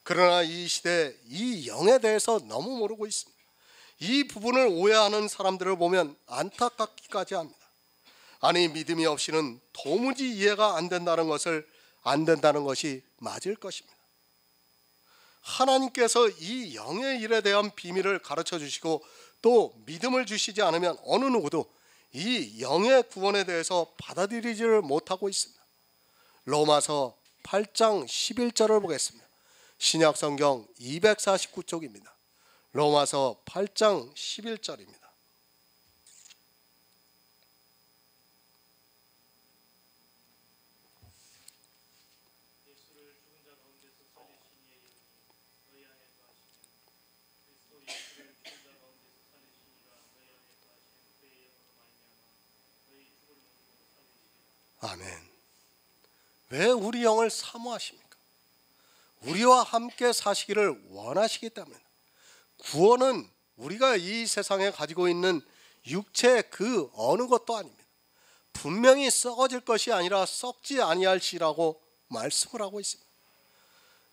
그러나 이 시대에 이 영에 대해서 너무 모르고 있습니다. 이 부분을 오해하는 사람들을 보면 안타깝기까지 합니다. 아니, 믿음이 없이는 도무지 이해가 안 된다는 것이 맞을 것입니다. 하나님께서 이 영의 일에 대한 비밀을 가르쳐 주시고 또 믿음을 주시지 않으면 어느 누구도 이 영의 구원에 대해서 받아들이지를 못하고 있습니다. 로마서 8장 11절을 보겠습니다. 신약성경 249쪽입니다. 로마서 8장 11절입니다. 아멘. 왜 우리 영을 사모하십니까? 우리와 함께 사시기를 원하시기 때문에 구원은 우리가 이 세상에 가지고 있는 육체 그 어느 것도 아닙니다. 분명히 썩어질 것이 아니라 썩지 아니할 시라고 말씀을 하고 있습니다.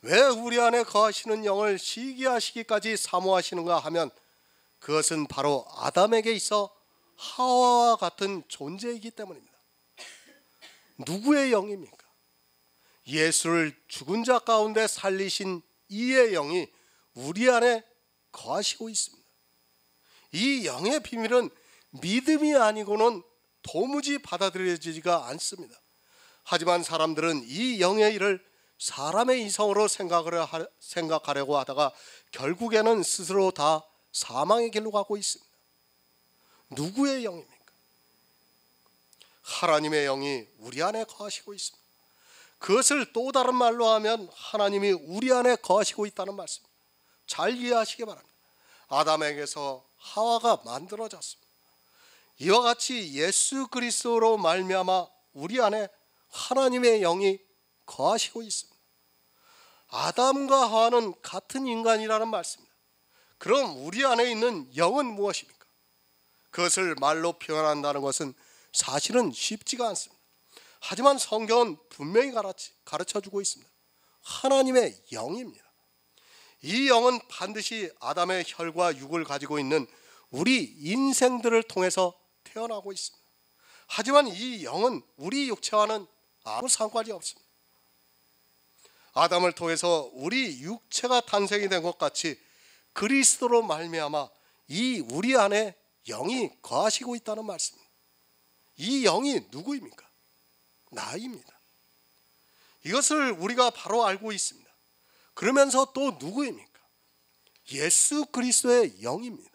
왜 우리 안에 거하시는 영을 시기하시기까지 사모하시는가 하면 그것은 바로 아담에게 있어 하와와 같은 존재이기 때문입니다. 누구의 영입니까? 예수를 죽은 자 가운데 살리신 이의 영이 우리 안에 거하시고 있습니다. 이 영의 비밀은 믿음이 아니고는 도무지 받아들여지지가 않습니다. 하지만 사람들은 이 영의 일을 사람의 이성으로 생각하려고 하다가 결국에는 스스로 다 사망의 길로 가고 있습니다. 누구의 영입니까? 하나님의 영이 우리 안에 거하시고 있습니다. 그것을 또 다른 말로 하면 하나님이 우리 안에 거하시고 있다는 말씀입니다. 잘 이해하시기 바랍니다. 아담에게서 하와가 만들어졌습니다. 이와 같이 예수 그리스도로 말미암아 우리 안에 하나님의 영이 거하시고 있습니다. 아담과 하와는 같은 인간이라는 말씀입니다. 그럼 우리 안에 있는 영은 무엇입니까? 그것을 말로 표현한다는 것은 사실은 쉽지가 않습니다. 하지만 성경은 분명히 가르쳐주고 있습니다. 하나님의 영입니다. 이 영은 반드시 아담의 혈과 육을 가지고 있는 우리 인생들을 통해서 태어나고 있습니다. 하지만 이 영은 우리 육체와는 아무 상관이 없습니다. 아담을 통해서 우리 육체가 탄생이 된 것 같이 그리스도로 말미암아 이 우리 안에 영이 거하시고 있다는 말씀입니다. 이 영이 누구입니까? 나입니다. 이것을 우리가 바로 알고 있습니다. 그러면서 또 누구입니까? 예수 그리스도의 영입니다.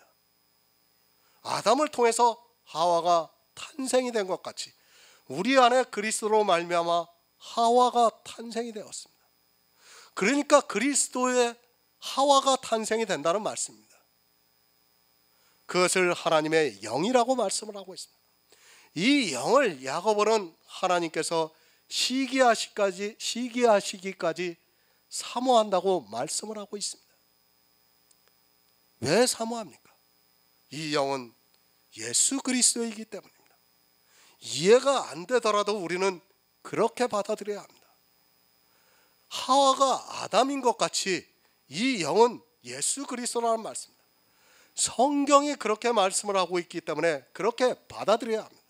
아담을 통해서 하와가 탄생이 된 것 같이 우리 안에 그리스도로 말미암아 하와가 탄생이 되었습니다. 그러니까 그리스도의 하와가 탄생이 된다는 말씀입니다. 그것을 하나님의 영이라고 말씀을 하고 있습니다. 이 영을 야고보는 하나님께서 시기하시기까지 사모한다고 말씀을 하고 있습니다. 왜 사모합니까? 이 영은 예수 그리스도이기 때문입니다. 이해가 안 되더라도 우리는 그렇게 받아들여야 합니다. 하와가 아담인 것 같이 이 영은 예수 그리스도라는 말씀입니다. 성경이 그렇게 말씀을 하고 있기 때문에 그렇게 받아들여야 합니다.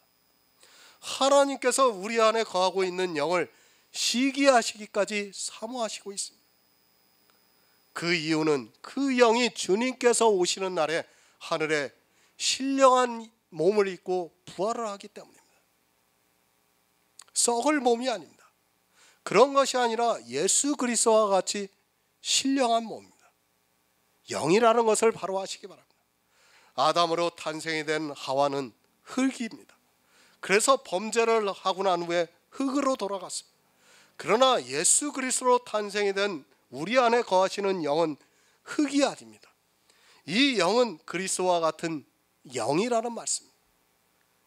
하나님께서 우리 안에 거하고 있는 영을 시기하시기까지 사모하시고 있습니다. 그 이유는 그 영이 주님께서 오시는 날에 하늘에 신령한 몸을 입고 부활을 하기 때문입니다. 썩을 몸이 아닙니다. 그런 것이 아니라 예수 그리스도와 같이 신령한 몸입니다. 영이라는 것을 바로 아시기 바랍니다. 아담으로 탄생이 된 하와는 흙입니다. 그래서 범죄를 하고 난 후에 흙으로 돌아갔습니다. 그러나 예수 그리스도로 탄생이 된 우리 안에 거하시는 영은 흙이 아닙니다. 이 영은 그리스도와 같은 영이라는 말씀입니다.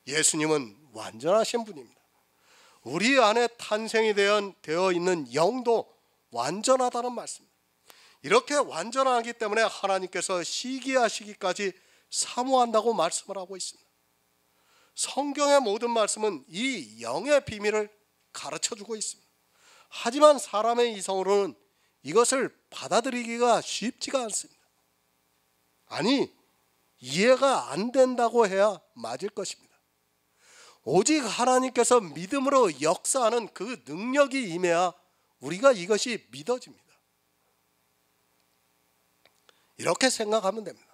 예수님은 완전하신 분입니다. 우리 안에 탄생이 되어 있는 영도 완전하다는 말씀입니다. 이렇게 완전하기 때문에 하나님께서 시기하시기까지 사모한다고 말씀을 하고 있습니다. 성경의 모든 말씀은 이 영의 비밀을 가르쳐주고 있습니다. 하지만 사람의 이성으로는 이것을 받아들이기가 쉽지가 않습니다. 아니, 이해가 안 된다고 해야 맞을 것입니다. 오직 하나님께서 믿음으로 역사하는 그 능력이 임해야 우리가 이것이 믿어집니다. 이렇게 생각하면 됩니다.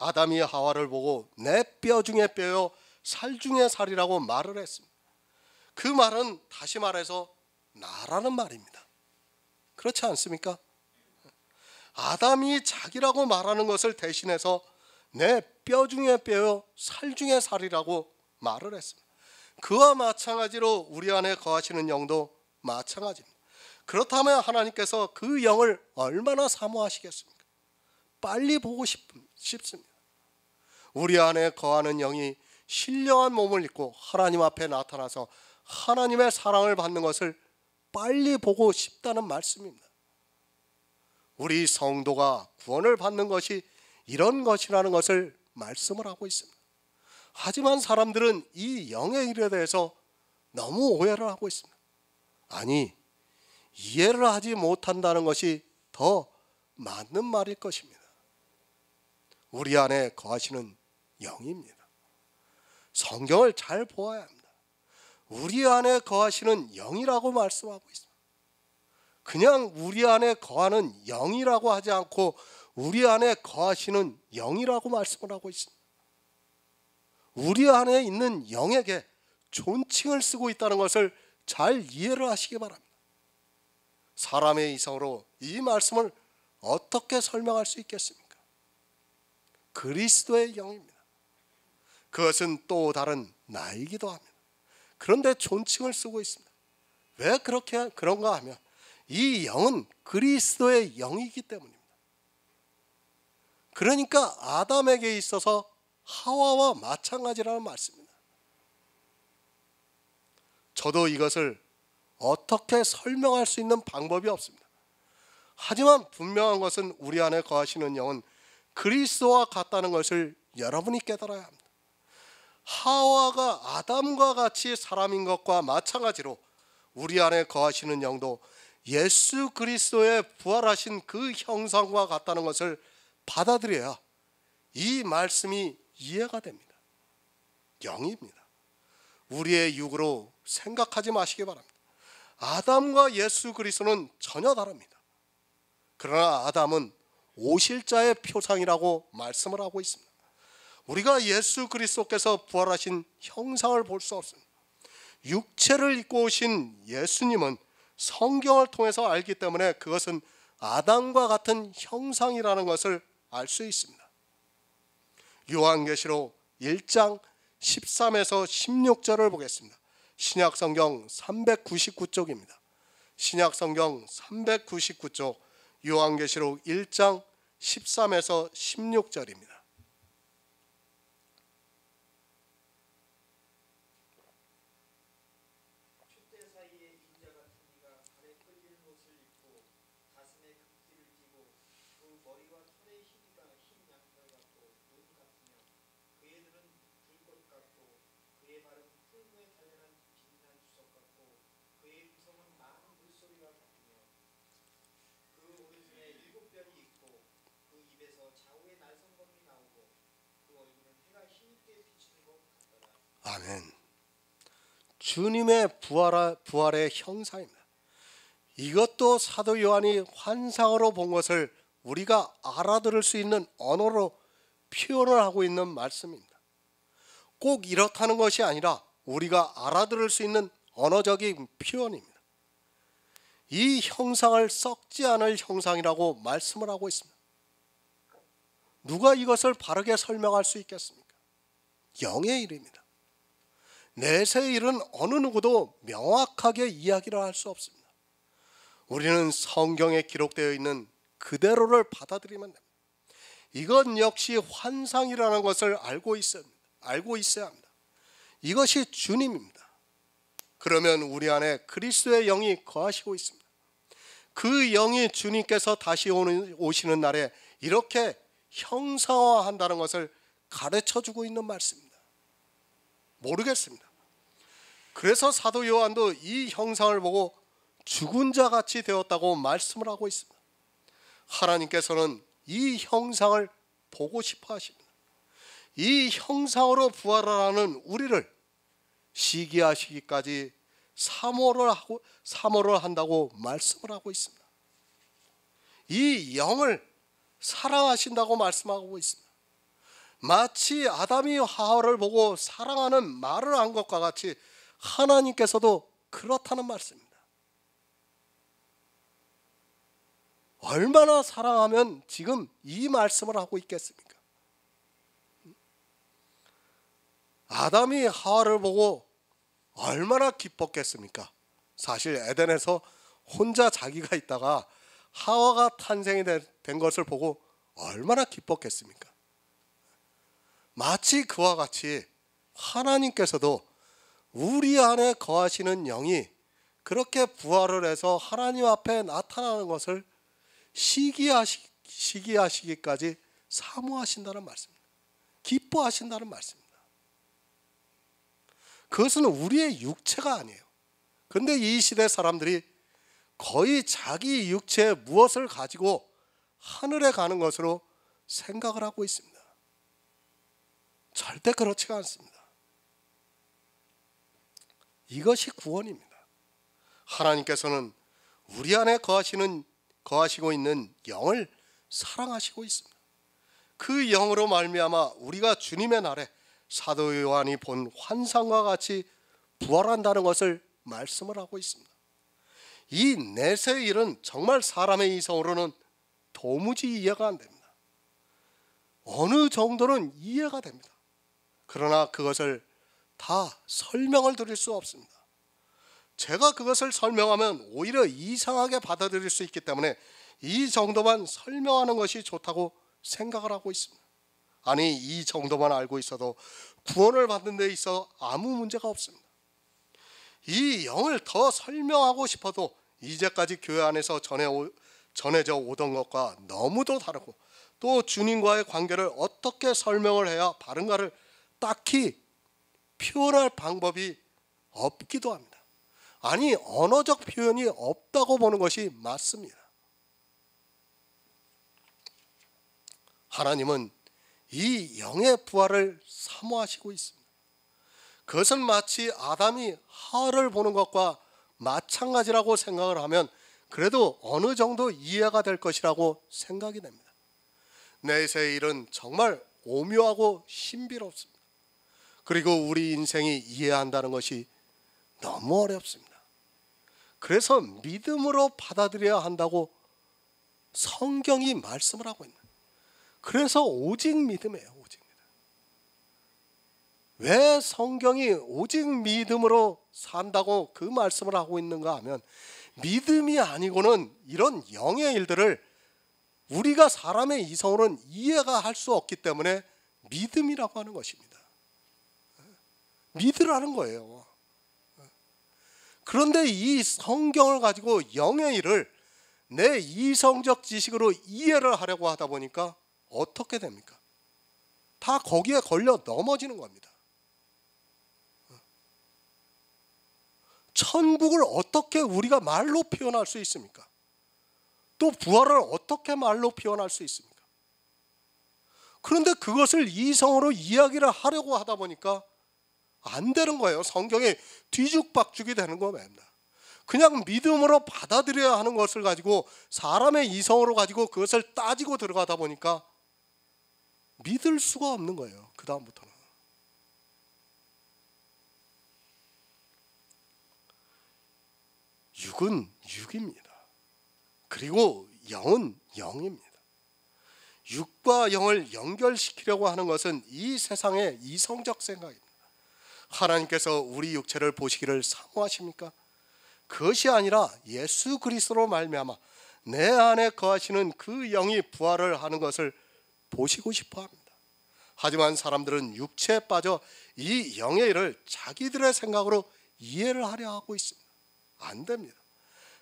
아담이 하와를 보고 내 뼈 중에 뼈요 살 중에 살이라고 말을 했습니다. 그 말은 다시 말해서 나라는 말입니다. 그렇지 않습니까? 아담이 자기라고 말하는 것을 대신해서 내 뼈 중에 뼈요 살 중에 살이라고 말을 했습니다. 그와 마찬가지로 우리 안에 거하시는 영도 마찬가지입니다. 그렇다면 하나님께서 그 영을 얼마나 사모하시겠습니까? 빨리 보고 싶습니다. 우리 안에 거하는 영이 신령한 몸을 입고 하나님 앞에 나타나서 하나님의 사랑을 받는 것을 빨리 보고 싶다는 말씀입니다. 우리 성도가 구원을 받는 것이 이런 것이라는 것을 말씀을 하고 있습니다. 하지만 사람들은 이 영의 일에 대해서 너무 오해를 하고 있습니다. 아니, 이해를 하지 못한다는 것이 더 맞는 말일 것입니다. 우리 안에 거하시는 영입니다. 성경을 잘 보아야 합니다. 우리 안에 거하시는 영이라고 말씀하고 있습니다. 그냥 우리 안에 거하는 영이라고 하지 않고 우리 안에 거하시는 영이라고 말씀을 하고 있습니다. 우리 안에 있는 영에게 존칭을 쓰고 있다는 것을 잘 이해를 하시기 바랍니다. 사람의 이성으로 이 말씀을 어떻게 설명할 수 있겠습니까? 그리스도의 영입니다. 그것은 또 다른 나이기도 합니다. 그런데 존칭을 쓰고 있습니다. 왜 그런가 하면 이 영은 그리스도의 영이기 때문입니다. 그러니까 아담에게 있어서 하와와 마찬가지라는 말씀입니다. 저도 이것을 어떻게 설명할 수 있는 방법이 없습니다. 하지만 분명한 것은 우리 안에 거하시는 영은 그리스도와 같다는 것을 여러분이 깨달아야 합니다. 하와가 아담과 같이 사람인 것과 마찬가지로 우리 안에 거하시는 영도 예수 그리스도의 부활하신 그 형상과 같다는 것을 받아들여야 이 말씀이 이해가 됩니다. 영입니다. 우리의 육으로 생각하지 마시기 바랍니다. 아담과 예수 그리스도는 전혀 다릅니다. 그러나 아담은 오실자의 표상이라고 말씀을 하고 있습니다. 우리가 예수 그리스도께서 부활하신 형상을 볼 수 없습니다. 육체를 입고 오신 예수님은 성경을 통해서 알기 때문에 그것은 아담과 같은 형상이라는 것을 알 수 있습니다. 요한계시록 1장 13에서 16절을 보겠습니다. 신약성경 399쪽입니다. 신약성경 399쪽 요한계시록 1장 13에서 16절입니다. 아멘. 주님의 부활의 형상입니다. 이것도 사도 요한이 환상으로 본 것을 우리가 알아들을 수 있는 언어로 표현을 하고 있는 말씀입니다. 꼭 이렇다는 것이 아니라 우리가 알아들을 수 있는 언어적인 표현입니다. 이 형상을 썩지 않을 형상이라고 말씀을 하고 있습니다. 누가 이것을 바르게 설명할 수 있겠습니까? 영의 일입니다. 내세의 일은 어느 누구도 명확하게 이야기를 할 수 없습니다. 우리는 성경에 기록되어 있는 그대로를 받아들이면 됩니다. 이건 역시 환상이라는 것을 알고 있어야 합니다. 이것이 주님입니다. 그러면 우리 안에 그리스도의 영이 거하시고 있습니다. 그 영이 주님께서 다시 오시는 날에 이렇게 형상화한다는 것을 가르쳐주고 있는 말씀입니다. 모르겠습니다. 그래서 사도 요한도 이 형상을 보고 죽은 자 같이 되었다고 말씀을 하고 있습니다. 하나님께서는 이 형상을 보고 싶어 하십니다. 이 형상으로 부활을 하는 우리를 시기하시기까지 사모를 한다고 말씀을 하고 있습니다. 이 영을 사랑하신다고 말씀하고 있습니다. 마치 아담이 하와를 보고 사랑하는 말을 한 것과 같이 하나님께서도 그렇다는 말씀입니다. 얼마나 사랑하면 지금 이 말씀을 하고 있겠습니까? 아담이 하와를 보고 얼마나 기뻤겠습니까? 사실 에덴에서 혼자 자기가 있다가 하와가 탄생이 된 것을 보고 얼마나 기뻤겠습니까? 마치 그와 같이 하나님께서도 우리 안에 거하시는 영이 그렇게 부활을 해서 하나님 앞에 나타나는 것을 시기하시기까지 사모하신다는 말씀입니다. 기뻐하신다는 말씀입니다. 그것은 우리의 육체가 아니에요. 그런데 이 시대 사람들이 거의 자기 육체에 무엇을 가지고 하늘에 가는 것으로 생각을 하고 있습니다. 절대 그렇지가 않습니다. 이것이 구원입니다. 하나님께서는 우리 안에 거하시고 있는 영을 사랑하시고 있습니다. 그 영으로 말미암아 우리가 주님의 날에 사도 요한이 본 환상과 같이 부활한다는 것을 말씀을 하고 있습니다. 이 내세의 일은 정말 사람의 이성으로는 도무지 이해가 안 됩니다. 어느 정도는 이해가 됩니다. 그러나 그것을 다 설명을 드릴 수 없습니다. 제가 그것을 설명하면 오히려 이상하게 받아들일 수 있기 때문에 이 정도만 설명하는 것이 좋다고 생각을 하고 있습니다. 아니, 이 정도만 알고 있어도 구원을 받는 데 있어 아무 문제가 없습니다. 이 영을 더 설명하고 싶어도 이제까지 교회 안에서 전해져 오던 것과 너무도 다르고, 또 주님과의 관계를 어떻게 설명을 해야 바른가를 딱히 표현할 방법이 없기도 합니다. 아니, 언어적 표현이 없다고 보는 것이 맞습니다. 하나님은 이 영의 부활을 사모하시고 있습니다. 그것은 마치 아담이 하와를 보는 것과 마찬가지라고 생각을 하면 그래도 어느 정도 이해가 될 것이라고 생각이 됩니다. 내세의 일은 정말 오묘하고 신비롭습니다. 그리고 우리 인생이 이해한다는 것이 너무 어렵습니다. 그래서 믿음으로 받아들여야 한다고 성경이 말씀을 하고 있는, 그래서 오직 믿음이에요. 오직 믿음. 왜 성경이 오직 믿음으로 산다고 그 말씀을 하고 있는가 하면, 믿음이 아니고는 이런 영의 일들을 우리가 사람의 이성으로는 이해가 할 수 없기 때문에 믿음이라고 하는 것입니다. 믿으라는 거예요. 그런데 이 성경을 가지고 영의 일을 내 이성적 지식으로 이해를 하려고 하다 보니까 어떻게 됩니까? 다 거기에 걸려 넘어지는 겁니다. 천국을 어떻게 우리가 말로 표현할 수 있습니까? 또 부활을 어떻게 말로 표현할 수 있습니까? 그런데 그것을 이성으로 이야기를 하려고 하다 보니까 안 되는 거예요. 성경에 뒤죽박죽이 되는 겁니다. 그냥 믿음으로 받아들여야 하는 것을 가지고 사람의 이성으로 가지고 그것을 따지고 들어가다 보니까 믿을 수가 없는 거예요. 그 다음부터는. 육은 육입니다. 그리고 영은 영입니다. 육과 영을 연결시키려고 하는 것은 이 세상의 이성적 생각입니다. 하나님께서 우리 육체를 보시기를 사모하십니까? 그것이 아니라 예수 그리스도로 말미암아 내 안에 거하시는 그 영이 부활을 하는 것을 보시고 싶어 합니다. 하지만 사람들은 육체에 빠져 이 영의 일을 자기들의 생각으로 이해를 하려 하고 있습니다. 안 됩니다.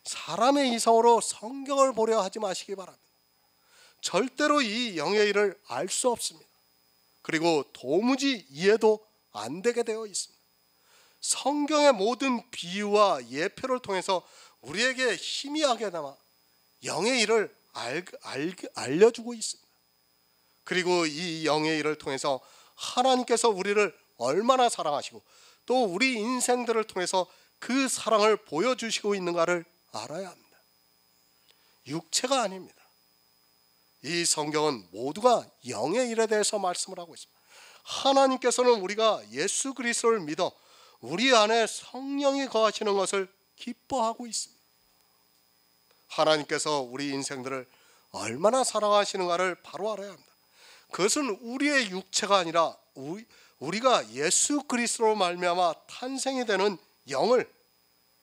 사람의 이성으로 성경을 보려 하지 마시기 바랍니다. 절대로 이 영의 일을 알 수 없습니다. 그리고 도무지 이해도 안 되게 되어 있습니다. 성경의 모든 비유와 예표를 통해서 우리에게 희미하게나마 영의 일을 알려주고 있습니다. 그리고 이 영의 일을 통해서 하나님께서 우리를 얼마나 사랑하시고 또 우리 인생들을 통해서 그 사랑을 보여주시고 있는가를 알아야 합니다. 육체가 아닙니다. 이 성경은 모두가 영의 일에 대해서 말씀을 하고 있습니다. 하나님께서는 우리가 예수 그리스도를 믿어 우리 안에 성령이 거하시는 것을 기뻐하고 있습니다. 하나님께서 우리 인생들을 얼마나 사랑하시는가를 바로 알아야 합니다. 그것은 우리의 육체가 아니라 우리가 예수 그리스도로 말미암아 탄생이 되는 영을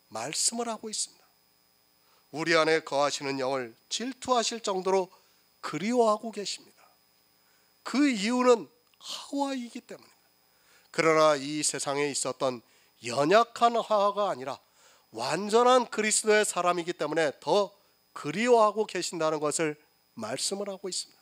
말씀을 하고 있습니다. 우리 안에 거하시는 영을 질투하실 정도로 그리워하고 계십니다. 그 이유는 하와이기 때문입니다. 그러나 이 세상에 있었던 연약한 하와가 아니라 완전한 그리스도의 사람이기 때문에 더 그리워하고 계신다는 것을 말씀을 하고 있습니다.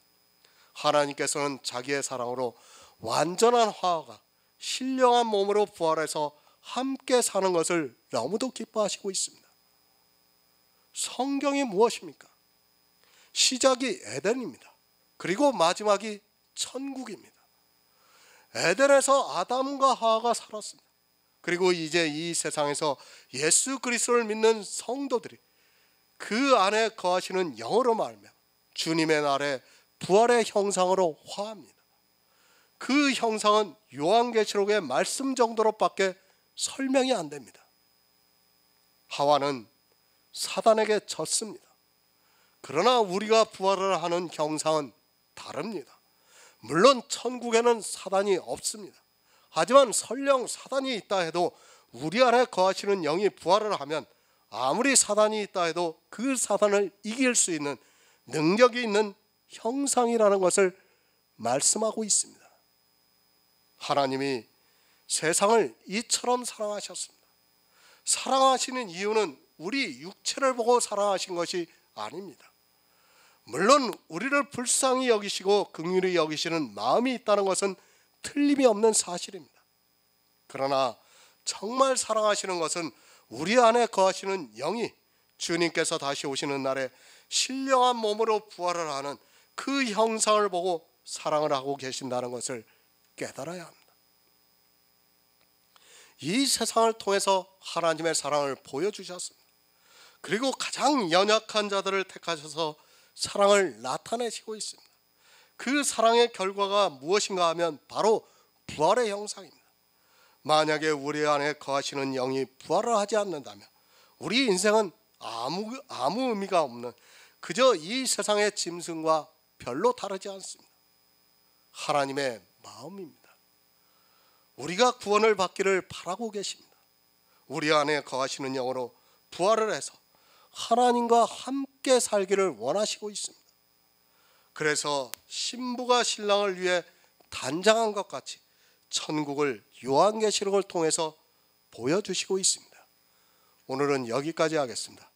하나님께서는 자기의 사랑으로 완전한 화가 신령한 몸으로 부활해서 함께 사는 것을 너무도 기뻐하시고 있습니다. 성경이 무엇입니까? 시작이 에덴입니다. 그리고 마지막이 천국입니다. 에덴에서 아담과 하와가 살았습니다. 그리고 이제 이 세상에서 예수 그리스도를 믿는 성도들이 그 안에 거하시는 영으로 말하며 주님의 날에 부활의 형상으로 화합니다. 그 형상은 요한계시록의 말씀 정도로밖에 설명이 안 됩니다. 하와는 사단에게 졌습니다. 그러나 우리가 부활을 하는 형상은 다릅니다. 물론 천국에는 사단이 없습니다. 하지만 설령 사단이 있다 해도 우리 안에 거하시는 영이 부활을 하면 아무리 사단이 있다 해도 그 사단을 이길 수 있는 능력이 있는 형상이라는 것을 말씀하고 있습니다. 하나님이 세상을 이처럼 사랑하셨습니다. 사랑하시는 이유는 우리 육체를 보고 사랑하신 것이 아닙니다. 물론 우리를 불쌍히 여기시고 긍휼히 여기시는 마음이 있다는 것은 틀림이 없는 사실입니다. 그러나 정말 사랑하시는 것은 우리 안에 거하시는 영이 주님께서 다시 오시는 날에 신령한 몸으로 부활을 하는 그 형상을 보고 사랑을 하고 계신다는 것을 깨달아야 합니다. 이 세상을 통해서 하나님의 사랑을 보여주셨습니다. 그리고 가장 연약한 자들을 택하셔서 사랑을 나타내시고 있습니다. 그 사랑의 결과가 무엇인가 하면 바로 부활의 형상입니다. 만약에 우리 안에 거하시는 영이 부활을 하지 않는다면 우리 인생은 아무 의미가 없는 그저 이 세상의 짐승과 별로 다르지 않습니다. 하나님의 마음입니다. 우리가 구원을 받기를 바라고 계십니다. 우리 안에 거하시는 영으로 부활을 해서 하나님과 함께 살기를 원하시고 있습니다. 그래서 신부가 신랑을 위해 단장한 것 같이 천국을 요한계시록을 통해서 보여주시고 있습니다. 오늘은 여기까지 하겠습니다.